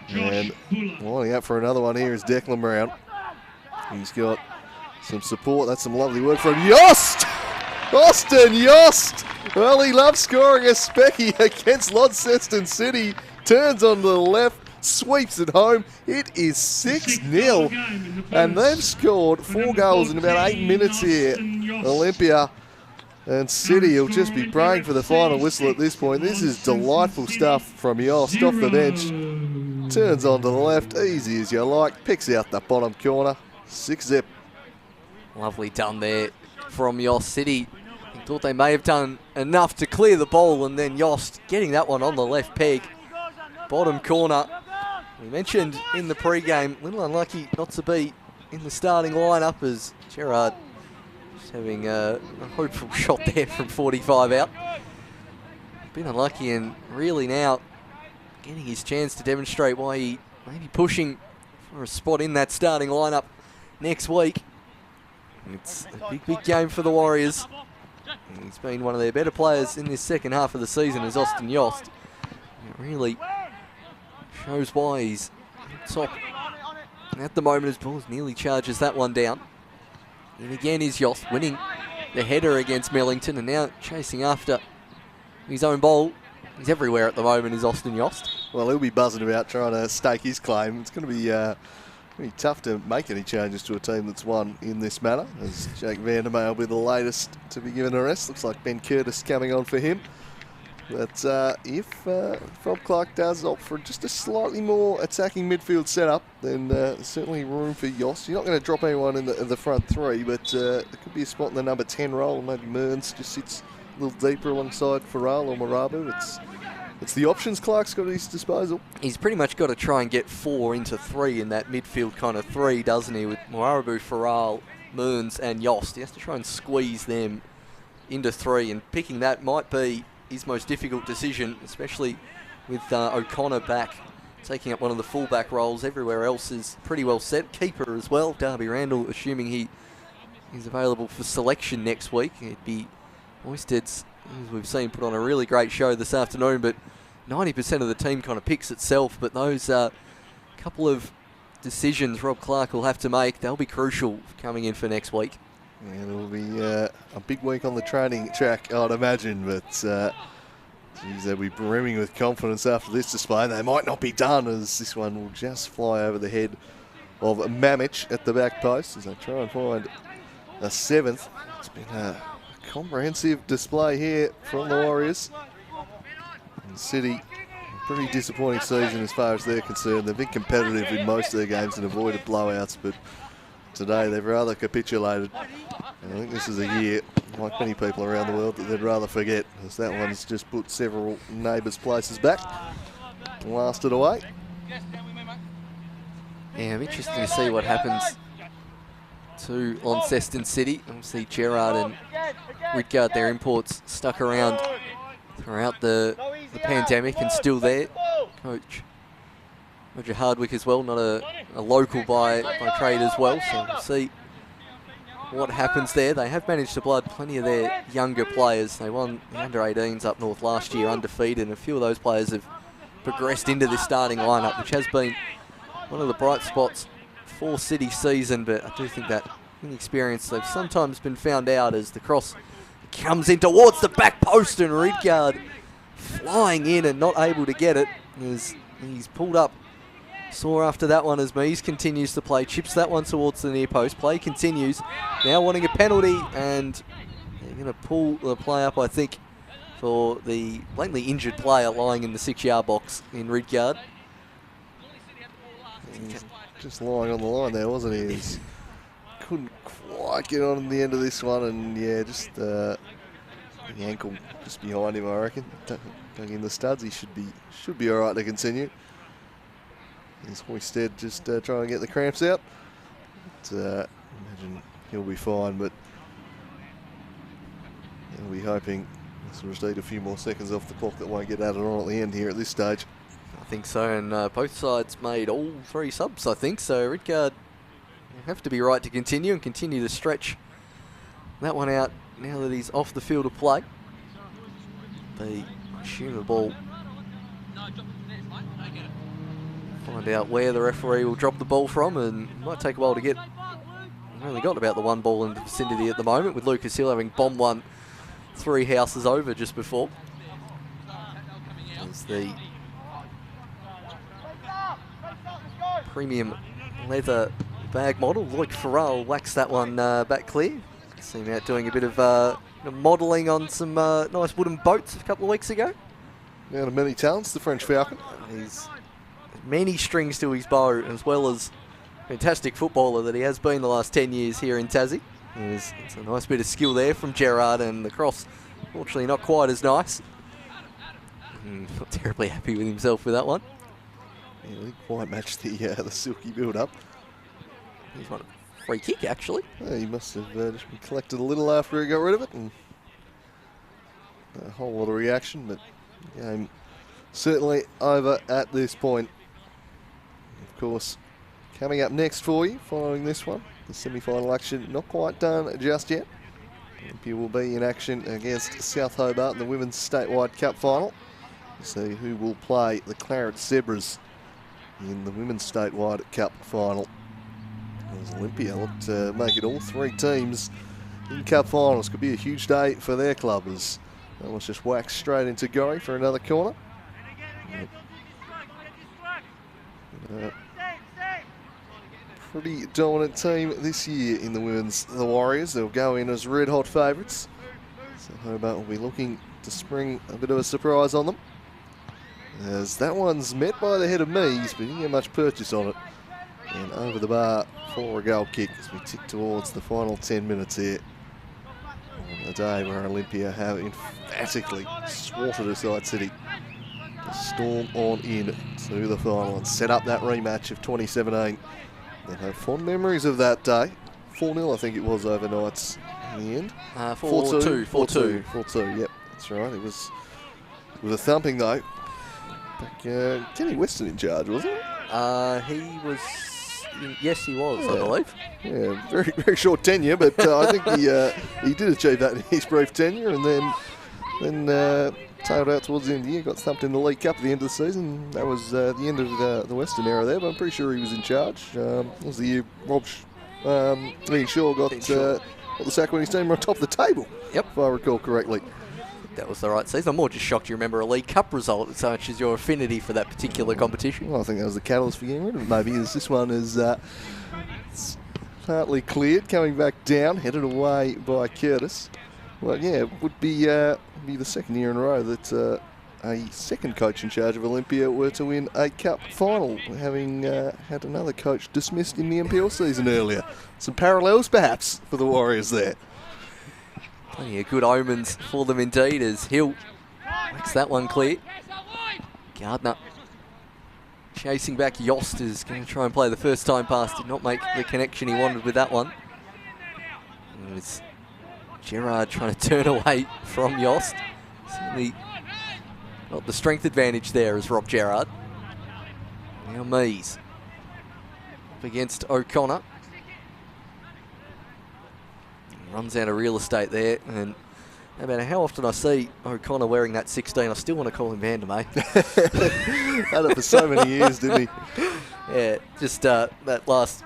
And lining up for another one here is Declan Brown. He's got some support. That's some lovely work from Yost! Austin Yost! Well, he loves scoring a specky against Launceston City. Turns on the left, sweeps it home. It is 6-0. And they've scored 4 goals in about 8 minutes here. Olympia and City will just be praying for the final whistle at this point. This is delightful stuff from Yost off the bench. Turns on to the left, easy as you like. Picks out the bottom corner. 6-zip. Lovely done there from Yost. City thought they may have done enough to clear the ball, and then Yost getting that one on the left peg. Bottom corner. We mentioned in the pre-game, a little unlucky not to be in the starting lineup as Gerard just having a hopeful shot there from 45 out. Been unlucky and really now getting his chance to demonstrate why he may be pushing for a spot in that starting lineup next week. It's a big game for the Warriors. He's been one of their better players in this second half of the season as Austin Yost. It really shows why he's top at the moment as Bulls nearly charges that one down. And again is Yost winning the header against Millington and now chasing after his own ball. He's everywhere at the moment is Austin Yost. Well, he'll be buzzing about trying to stake his claim. It's going to be tough to make any changes to a team that's won in this manner, as Jake Vandermeer will be the latest to be given a rest. Looks like Ben Curtis coming on for him. But if Rob Clark does opt for just a slightly more attacking midfield setup, then certainly room for Yost. You're not going to drop anyone in the front three, but there could be a spot in the number 10 role. Maybe Mearns just sits a little deeper alongside Farrell or Marabu. It's the options Clark's got at his disposal. He's pretty much got to try and get 4 into 3 in that midfield kind of 3, doesn't he? With Marabu, Farrell, Mearns and Yost. He has to try and squeeze them into 3, and picking that might be his most difficult decision, especially with O'Connor back, taking up one of the fullback roles. Everywhere else is pretty well set. Keeper as well, Darby Randall, assuming he's available for selection next week. It'd be Oysted's, as we've seen, put on a really great show this afternoon, but 90% of the team kind of picks itself. But those couple of decisions Rob Clark will have to make, they'll be crucial coming in for next week. And it'll be a big week on the training track, I'd imagine, but geez, they'll be brimming with confidence after this display. They might not be done, as this one will just fly over the head of Mamich at the back post as they try and find a 7th. It's been a comprehensive display here from the Warriors. And City, a pretty disappointing season as far as they're concerned. They've been competitive in most of their games and avoided blowouts, but today they've rather capitulated. And I think this is a year, like many people around the world, that they'd rather forget, as that one's just put several neighbours' places back and lasted away. Yeah, I'm interested to see what happens to Launceston City. Obviously Gerard and Whitgard, their imports, stuck around throughout the pandemic and still there. Coach Roger Hardwick as well, not a local by trade as well, so we'll see what happens there. They have managed to blood plenty of their younger players. They won the under-18s up north last year undefeated, and a few of those players have progressed into this starting lineup, which has been one of the bright spots for City season. But I do think that inexperience, they've sometimes been found out as the cross comes in towards the back post, and Ridgard flying in and not able to get it as he's pulled up sore after that one as Mees continues to play, chips that one towards the near post. Play continues, now wanting a penalty, and they're going to pull the play up, I think, for the blatantly injured player lying in the 6-yard box in Ridgard. Just lying on the line there, wasn't he? He couldn't quite get on the end of this one, and yeah, just the ankle just behind him, I reckon. Dug in the studs, he should be all right to continue. As Hoysted just trying to get the cramps out. But, imagine he'll be fine, but he'll be hoping this will just eat a few more seconds off the clock that won't get added on at the end here at this stage. I think so, and both sides made all 3 subs, I think, so Ridgard will have to be right to continue and continue to stretch that one out now that he's off the field of play. They assume the ball. Find out where the referee will drop the ball from, and it might take a while to get. We've only got about the 1 ball in the vicinity at the moment, with Lucas Hill having bombed one 3 houses over just before. As the premium leather bag model, Lloyd Farrell, waxed that one back clear. See him out doing a bit of modelling on some nice wooden boats a couple of weeks ago. Man of many talents, the French Falcon. He's many strings to his bow, as well as fantastic footballer that he has been the last 10 years here in Tassie. It's a nice bit of skill there from Gerard, and the cross, fortunately, not quite as nice. Not terribly happy with himself with that one. Yeah, he didn't quite match the silky build-up. He's won a free kick, actually. Yeah, he must have just been collected a little after he got rid of it, and a whole lot of reaction, but the game certainly over at this point. Of course, coming up next for you, following this one, the semi-final action not quite done just yet. Olympia will be in action against South Hobart in the Women's Statewide Cup Final. We'll see who will play the Claret Zebras in the Women's Statewide Cup Final. As Olympia look to make it all 3 teams in Cup Finals. Could be a huge day for their club as that was just whacked straight into Gorrie for another corner. Pretty dominant team this year in the women's, the Warriors. They'll go in as red hot favourites. So Hobart will be looking to spring a bit of a surprise on them. As that one's met by the head of Mees, but he didn't get much purchase on it. And over the bar for a goal kick as we tick towards the final 10 minutes here. On the day where Olympia have emphatically swatted aside City. To storm on in to the final and set up that rematch of 2017. They'll have fond memories of that day. 4-0 I think it was overnight in the end. 4-2. 4-2, yep, that's right. It was a thumping though. Kenny Weston in charge, wasn't it? He was. Yes, he was, I believe. Yeah, very, very short tenure, but I think he did achieve that in his brief tenure, and then tailed out towards the end of the year, got thumped in the League Cup at the end of the season. That was the end of the Western era there, but I'm pretty sure he was in charge. It was the year Ian Shaw got the sack when his team were on top of the table, yep, if I recall correctly. That was the right season. I'm more just shocked you remember a League Cup result as much as your affinity for that particular competition. Well, I think that was the catalyst for getting rid of it, maybe, as this one is partly cleared, coming back down, headed away by Curtis. Well, yeah, it would be the second year in a row that a second coach in charge of Olympia were to win a cup final, having had another coach dismissed in the NPL season earlier. Some parallels, perhaps, for the Warriors there. Plenty of good omens for them indeed as Hill makes that one clear. Gardner chasing back. Yost is going to try and play the first time pass. Did not make the connection he wanted with that one. And it was Gerard trying to turn away from Yost. Certainly not the strength advantage there as Rob Gerard. Now Mees up against O'Connor. Runs out of real estate there, and no matter how often I see O'Connor wearing that 16, I still want to call him Vandermeer. Had it for so many years, didn't he? Yeah, just that last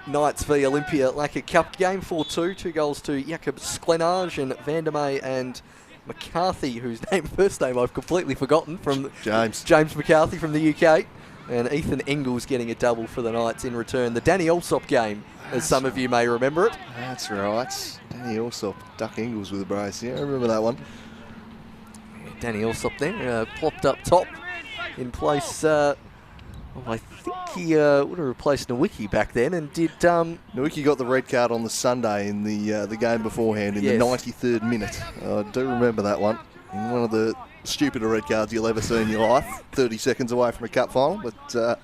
night's v Olympia Lacquer Cup game, 4-2, 2 goals to Jakob Sklenage and Vandermeer and McCarthy, whose first name I've completely forgotten, from James McCarthy from the UK, and Ethan Engels getting a double for the Knights in return. The Danny Allsop game, as some of you may remember it. That's right. Danny Allsop, Duck Engels with a brace. Yeah, I remember that one. Danny Allsop there, plopped up top in place. I think he would have replaced Nowicki back then, and did. Nowicki got the red card on the Sunday in the game beforehand in the 93rd minute. I do remember that one. And one of the stupider red cards you'll ever see in your life. 30 seconds away from a cup final, but.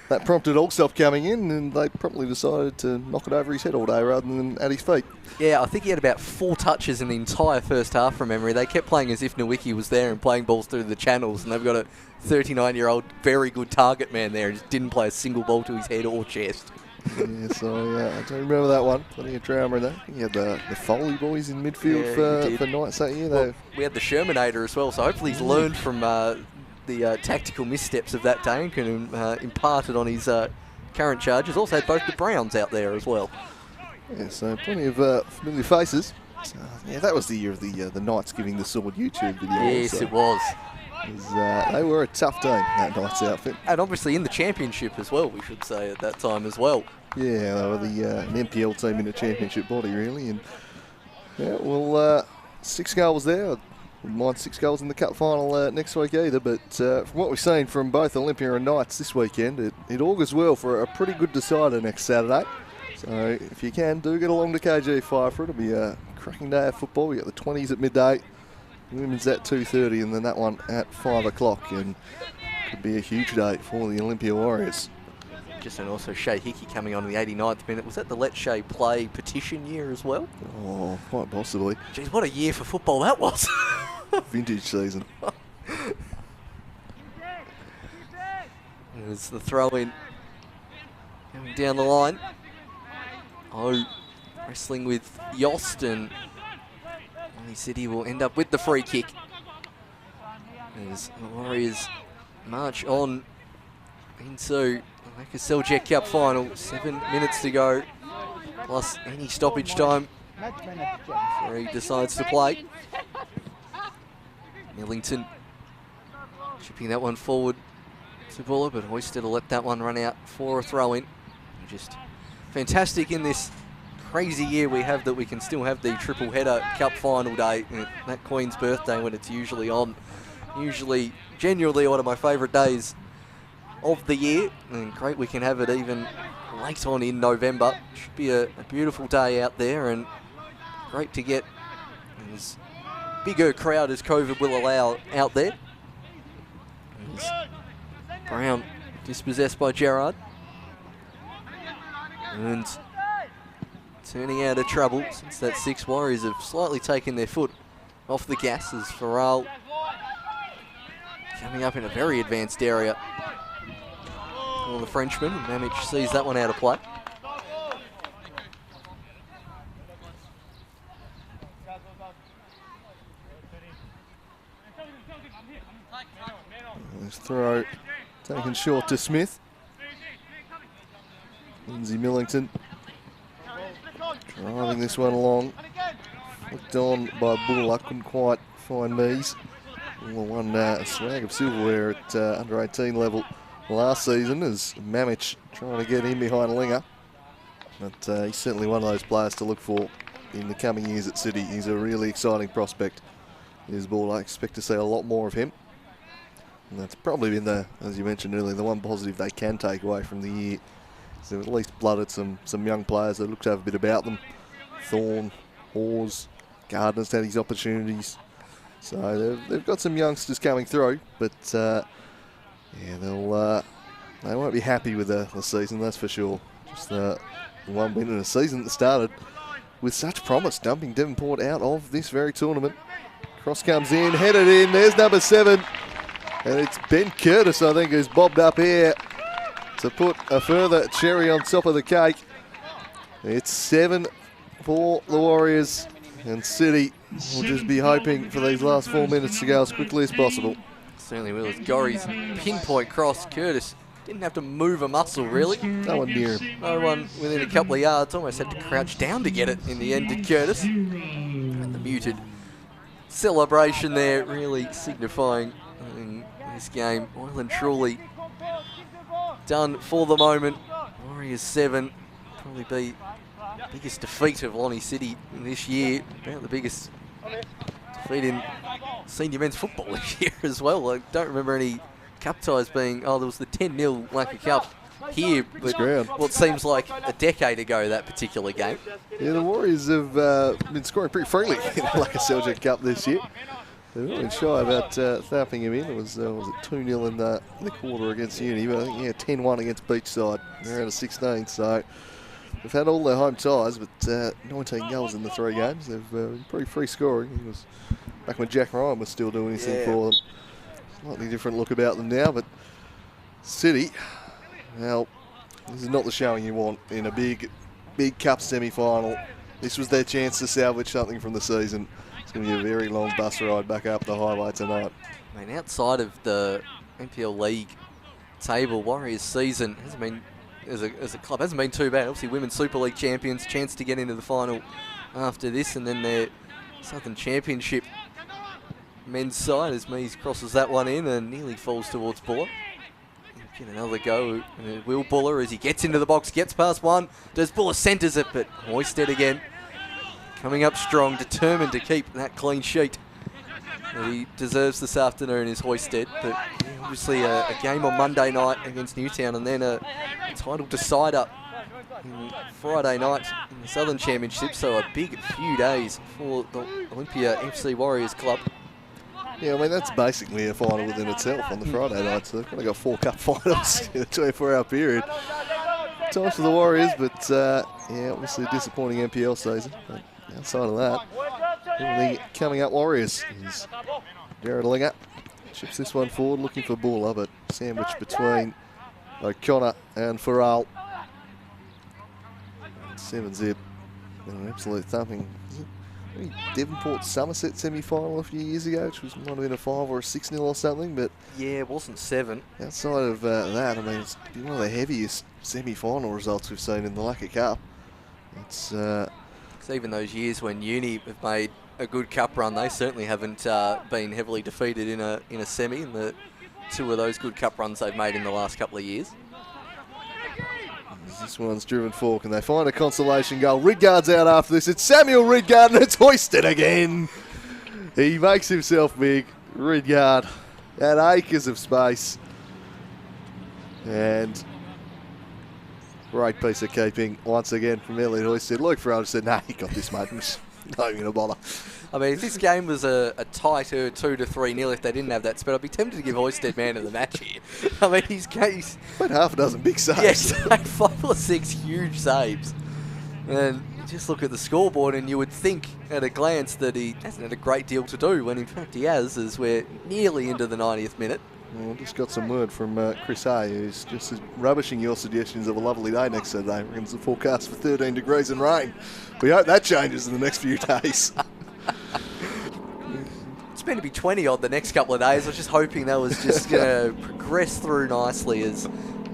That prompted Allsop coming in, and they promptly decided to knock it over his head all day rather than at his feet. Yeah, I think he had about 4 touches in the entire first half from memory. They kept playing as if Nowicki was there and playing balls through the channels, and they've got a 39-year-old very good target man there and just didn't play a single ball to his head or chest. Yeah, so I do remember that one. Plenty of drama in that. He had the Foley boys in midfield for Knights that year. Well, we had the Shermanator as well, so hopefully he's learned from the tactical missteps of that day and can impart it on his current charges. Also had both the Browns out there as well. Yeah, so plenty of familiar faces. So, yeah, that was the year of the Knights giving the sword YouTube video. Yes, it was. They were a tough team, that Knights outfit. And obviously in the championship as well, we should say, at that time as well. Yeah, they were an NPL team in a championship body, really. And yeah, well, 6 goals there. Wouldn't mind 6 goals in the cup final next week either, but from what we've seen from both Olympia and Knights this weekend, it augurs well for a pretty good decider next Saturday. So if you can, do get along to KG5 for it. It'll be a cracking day of football. We got the 20s at midday, women's at 2:30, and then that one at 5 o'clock, and could be a huge day for the Olympia Warriors. Just and also Shay Hickey coming on in the 89th minute. Was that the Let Shay Play petition year as well? Oh, quite possibly. Jeez, what a year for football that was. Vintage season. There's the throw in. Coming down the line. Oh, wrestling with Yost, and he said he will end up with the free kick. As the Warriors march on into Lakoseljac Cup final. 7 minutes to go, plus any stoppage time before he decides to play. Millington chipping that one forward to Buller, but Hoyster to let that one run out for a throw-in. Just fantastic in this crazy year we have that we can still have the triple header cup final day, that Queen's birthday when it's usually on. Usually, genuinely one of my favourite days of the year, and great we can have it even late on in November. Should be a beautiful day out there, and great to get as bigger crowd as COVID will allow out there. As Brown dispossessed by Gerard. And turning out of trouble since that 6 Warriors have slightly taken their foot off the gas as Farrell coming up in a very advanced area. Well, the Frenchman, and Mamich sees that one out of play. This throw taken short to Smith. Lindsay Millington driving this one along. Flicked on by Buller, couldn't quite find Mees. Won a swag of silverware at under 18 level last season as Mamich trying to get in behind Linger. But he's certainly one of those players to look for in the coming years at City. He's a really exciting prospect. His ball, I expect to see a lot more of him. And that's probably been the, as you mentioned earlier, the one positive they can take away from the year. So they've at least blooded some young players that look to have a bit about them. Thorne, Hawes, Gardner's had his opportunities. So they've got some youngsters coming through, but yeah, they won't be happy with the season, that's for sure. Just the one win in a season that started with such promise, dumping Devonport out of this very tournament. Cross comes in, headed in, there's number 7. And it's Ben Curtis, I think, who's bobbed up here to put a further cherry on top of the cake. It's 7 for the Warriors, and City will just be hoping for these last 4 minutes to go as quickly as possible. Certainly will. It's Gorry's pinpoint cross. Curtis didn't have to move a muscle, really. No one near him. No one within a couple of yards. Almost had to crouch down to get it in the end, did Curtis. And the muted celebration there really signifying in this game, well and truly done for the moment. Warriors 7, probably be the biggest defeat of Lonnie City this year, about the biggest defeat in senior men's football this year as well. I don't remember any cup ties being, there was the 10-0 Lacquer Cup here, but what seems like a decade ago, that particular game. Yeah, the Warriors have been scoring pretty freely in the Lakoseljac Cup this year. They've not been shy about thumping him in. It was it 2-0 in the quarter against Uni, but I think, yeah, 10-1 against Beachside. They're out of 16, so they've had all their home ties, but 19 goals in the 3 games. They've been pretty free scoring. It was back when Jack Ryan was still doing his thing for them. Slightly different look about them now, but City, well, this is not the showing you want in a big cup semi-final. This was their chance to salvage something from the season. It's going to be a very long bus ride back up the highway tonight. I mean, outside of the NPL League table, Warriors season hasn't been, as a club, hasn't been too bad. Obviously, Women's Super League champions, chance to get into the final after this, and then their Southern Championship men's side as Mees crosses that one in and nearly falls towards Buller. Get another go. Will Buller as he gets into the box, gets past one. Does Buller centres it, but Hoisted again. Coming up strong, determined to keep that clean sheet that he deserves this afternoon is Hoisted. But obviously a game on Monday night against Newtown and then a title decider Friday night in the Southern Championship. So a big few days for the Olympia FC Warriors club. Yeah, I mean, that's basically a final within itself on the Friday night. So they've kind of got 4 cup finals in a 24-hour period. Time for the Warriors, but yeah, obviously a disappointing NPL season. But outside of that, the coming up Warriors is Jared Linger. Chips this one forward, looking for Buller, but sandwiched between O'Connor and Farrell. 7-zip. An absolute thumping. Devonport Somerset semi-final a few years ago, which might have been a 5 or a 6-0 or something, but yeah, it wasn't 7. Outside of that, I mean, it's been one of the heaviest semi-final results we've seen in the Lacquer Cup. It's even those years when Uni have made a good cup run, they certainly haven't been heavily defeated in a semi. In the 2 of those good cup runs they've made in the last couple of years. This one's driven forward. Can they find a consolation goal? Ridgard's out after this. It's Samuel Ridgard, and it's hoisted again. He makes himself big. Ridgard had acres of space. And great piece of keeping once again from Elliot Hoisted. Luke Farrell said, nah, he got this, mate. Not even going to bother. I mean, if this game was a tighter 2-3-0 if they didn't have that spell, I'd be tempted to give Hoisted man of the match here. I mean, he's played half a dozen big saves. Yes, 5 or 6 huge saves. And just look at the scoreboard and you would think at a glance that he hasn't had a great deal to do, when in fact he has, as we're nearly into the 90th minute. Well, just got some word from Chris Hay, who's just rubbishing your suggestions of a lovely day next Saturday. Reckons the forecast for 13 degrees and rain. We hope that changes in the next few days. It's meant to be 20 odd the next couple of days. I was just hoping that was just going to progress through nicely,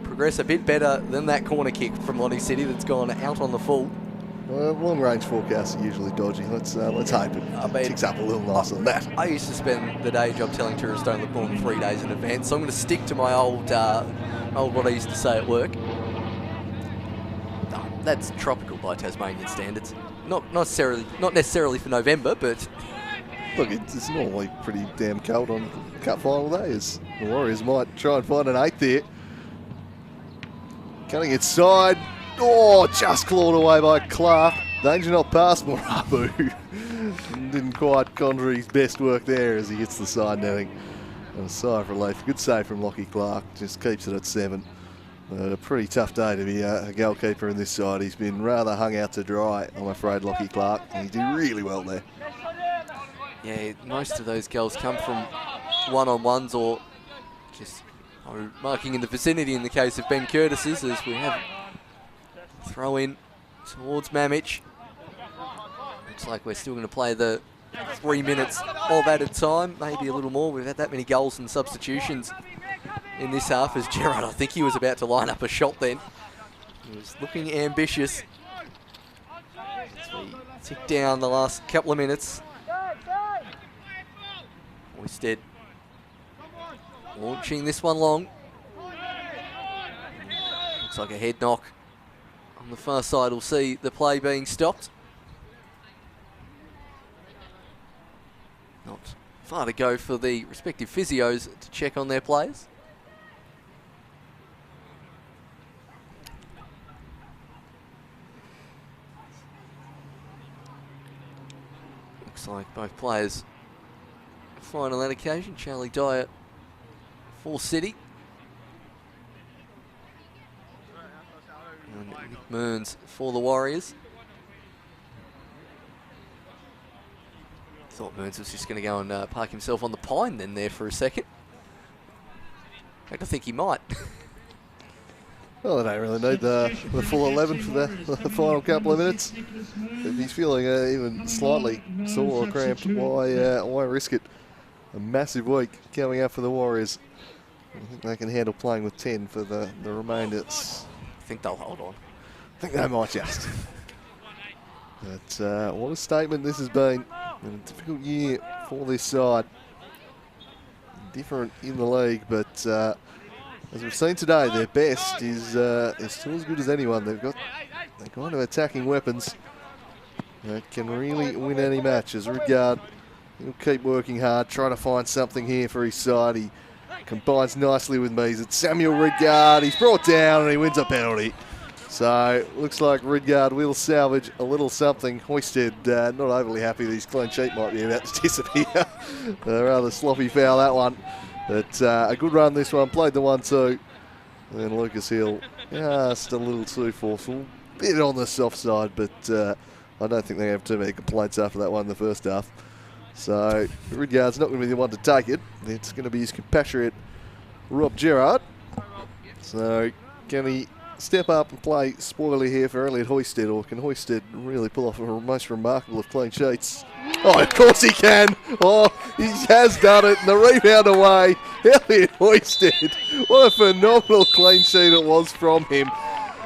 progress a bit better than that corner kick from Lonnie City that's gone out on the full. Well, long-range forecasts are usually dodgy. Let's hope it ticks up a little nicer than that. I used to spend the day job telling tourists don't look more than 3 days in advance, so I'm going to stick to my old what I used to say at work. No, that's tropical by Tasmanian standards. Not necessarily for November, but look, it's normally pretty damn cold on cup final days. The Warriors might try and find an 8 there. Cutting it side. Oh, just clawed away by Clark. Danger not past Morabu. Didn't quite conjure his best work there as he hits the side netting. And a sigh of relief. Good save from Lockie Clark. Just keeps it at 7. A pretty tough day to be a goalkeeper in this side. He's been rather hung out to dry, I'm afraid, Lockie Clark. And he did really well there. Yeah, most of those goals come from one-on-ones or just marking in the vicinity in the case of Ben Curtis's, as we have throw in towards Mamic. Looks like we're still going to play the 3 minutes of added time, maybe a little more. We've had that many goals and substitutions in this half, as Gerard, I think he was about to line up a shot then. He was looking ambitious. As we tick down the last couple of minutes. Hoisted launching this one long. Looks like a head knock. On the far side, we'll see the play being stopped. Not far to go for the respective physios to check on their players. Looks like both players fine on that occasion. Charlie Dyer for City. And Nick Mearns for the Warriors. Thought Mearns was just going to go and park himself on the pine then there for a second. In fact, I think he might. Well, they don't really need the full 11 for the final couple of minutes. If he's feeling even slightly sore or cramped, why risk it? A massive week coming up for the Warriors. I think they can handle playing with 10 for the remainder. I think they'll hold on. I think they might just. But what a statement this has been. In a difficult year for this side. Different in the league, but as we've seen today, their best is still as good as anyone. They've got the kind of attacking weapons that can really win any match. As Ridgard, he'll keep working hard, trying to find something here for his side. He combines nicely with Mees. It's Samuel Ridgard. He's brought down and he wins a penalty. So looks like Ridgard will salvage a little something. Hoisted not overly happy that his clean sheet might be about to disappear. A rather sloppy foul, that one. But a good run this one. Played the 1-2. And then Lucas Hill just a little too forceful. Bit on the soft side, but I don't think they have too many complaints after that one in the first half. So Ridgard's not going to be the one to take it. It's going to be his compatriot, Rob Gerard. So can he step up and play spoiler here for Elliot Hoisted, or can Hoisted really pull off a most remarkable of clean sheets? Oh, of course he can. Oh, he has done it. And the rebound away. Elliot Hoisted. What a phenomenal clean sheet it was from him.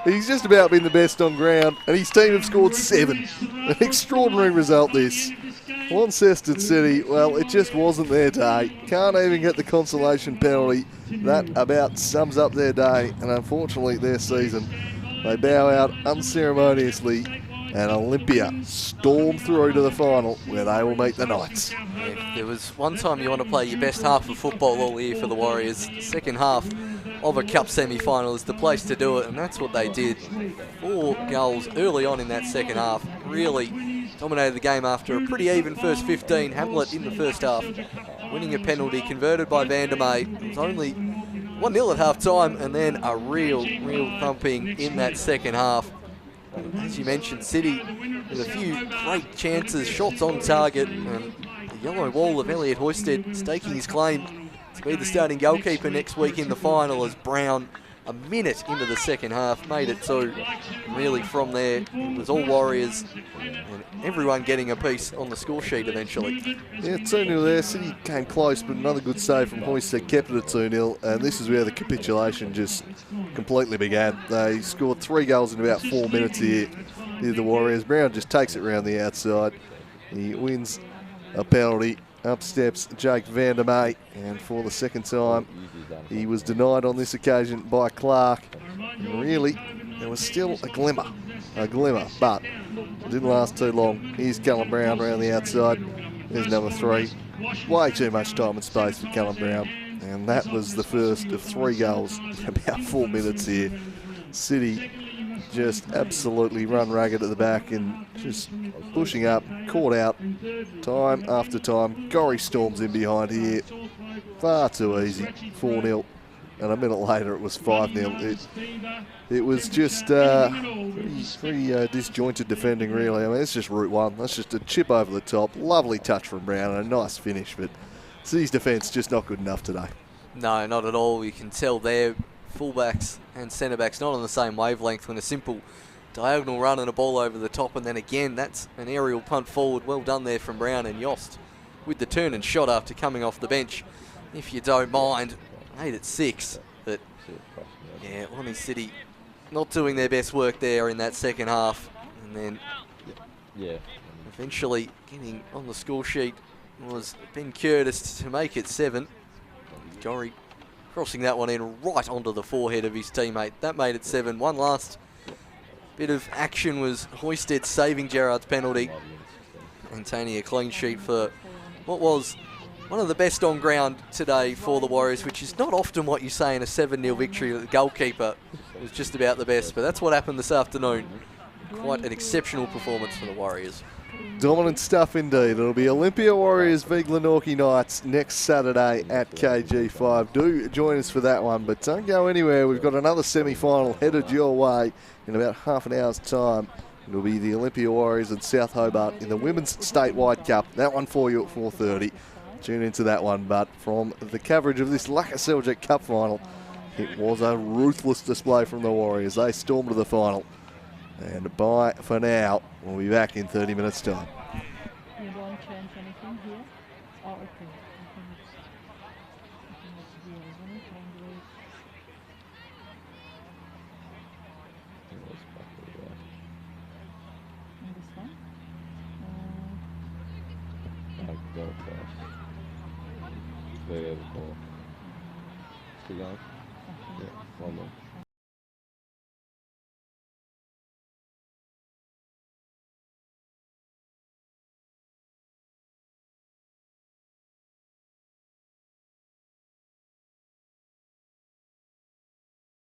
He's just about been the best on ground, and his team have scored 7. An extraordinary result, this. Launceston City, well, it just wasn't their day. Can't even get the consolation penalty. That about sums up their day, and unfortunately their season. They bow out unceremoniously, and Olympia storm through to the final where they will meet the Knights. If there was one time you want to play your best half of football all year for the Warriors, the second half of a cup semi-final is the place to do it, and that's what they did. 4 goals early on in that second half, really dominated the game after a pretty even first 15. Hamlet in the first half, winning a penalty converted by Van der May. It was only 1-0 at half-time, and then a real thumping in that second half. As you mentioned, City with a few great chances, shots on target, and the yellow wall of Elliot Hoisted staking his claim to be the starting goalkeeper next week in the final, as Brown, a minute into the second half, made it 2. Really from there, it was all Warriors and everyone getting a piece on the score sheet eventually. Yeah, 2-0 there. City came close, but another good save from Hoisted kept it at 2-0, and this is where the capitulation just completely began. They scored 3 goals in about 4 minutes here, the Warriors. Brown just takes it round the outside. He wins a penalty. Up steps Jake Van der May, and for the second time, he was denied on this occasion by Clark. And really, there was still a glimmer, but it didn't last too long. Here's Callum Brown around the outside. There's number 3. Way too much time and space for Callum Brown, and that was the first of 3 goals in about 4 minutes here. City just absolutely run ragged at the back and just pushing up, caught out time after time. Gorry storms in behind here. Far too easy. 4-0. And a minute later it was 5-0. It was just pretty disjointed defending, really. I mean, it's just route 1. That's just a chip over the top. Lovely touch from Brown and a nice finish, but City's defence just not good enough today. No, not at all. You can tell there, fullbacks and centre-backs not on the same wavelength when a simple diagonal run and a ball over the top, and then again that's an aerial punt forward. Well done there from Brown, and Yost with the turn and shot after coming off the bench. If you don't mind, made it 6, but yeah, Lonnie City not doing their best work there in that second half, and then eventually getting on the score sheet was Ben Curtis to make it 7. Gorry crossing that one in right onto the forehead of his teammate. That made it 7. One last bit of action was Hoisted saving Gerard's penalty, maintaining a clean sheet for what was one of the best on ground today for the Warriors, which is not often what you say in a 7-0 victory. The goalkeeper was just about the best, but that's what happened this afternoon. Quite an exceptional performance for the Warriors. Dominant stuff indeed. It'll be Olympia Warriors v Glenorchy Knights next Saturday at KG5. Do join us for that one, but don't go anywhere. We've got another semi-final headed your way in about half an hour's time. It'll be the Olympia Warriors and South Hobart in the Women's Statewide Cup. That one for you at 4:30. Tune into that one, but from the coverage of this Lakoseljac Cup final, it was a ruthless display from the Warriors. They stormed to the final. And bye for now. We'll be back in 30 minutes' time. You don't change anything here? Oh, okay. I think it's here, isn't it? And this one? Go first. There, the ball. Still going? Yeah, one more.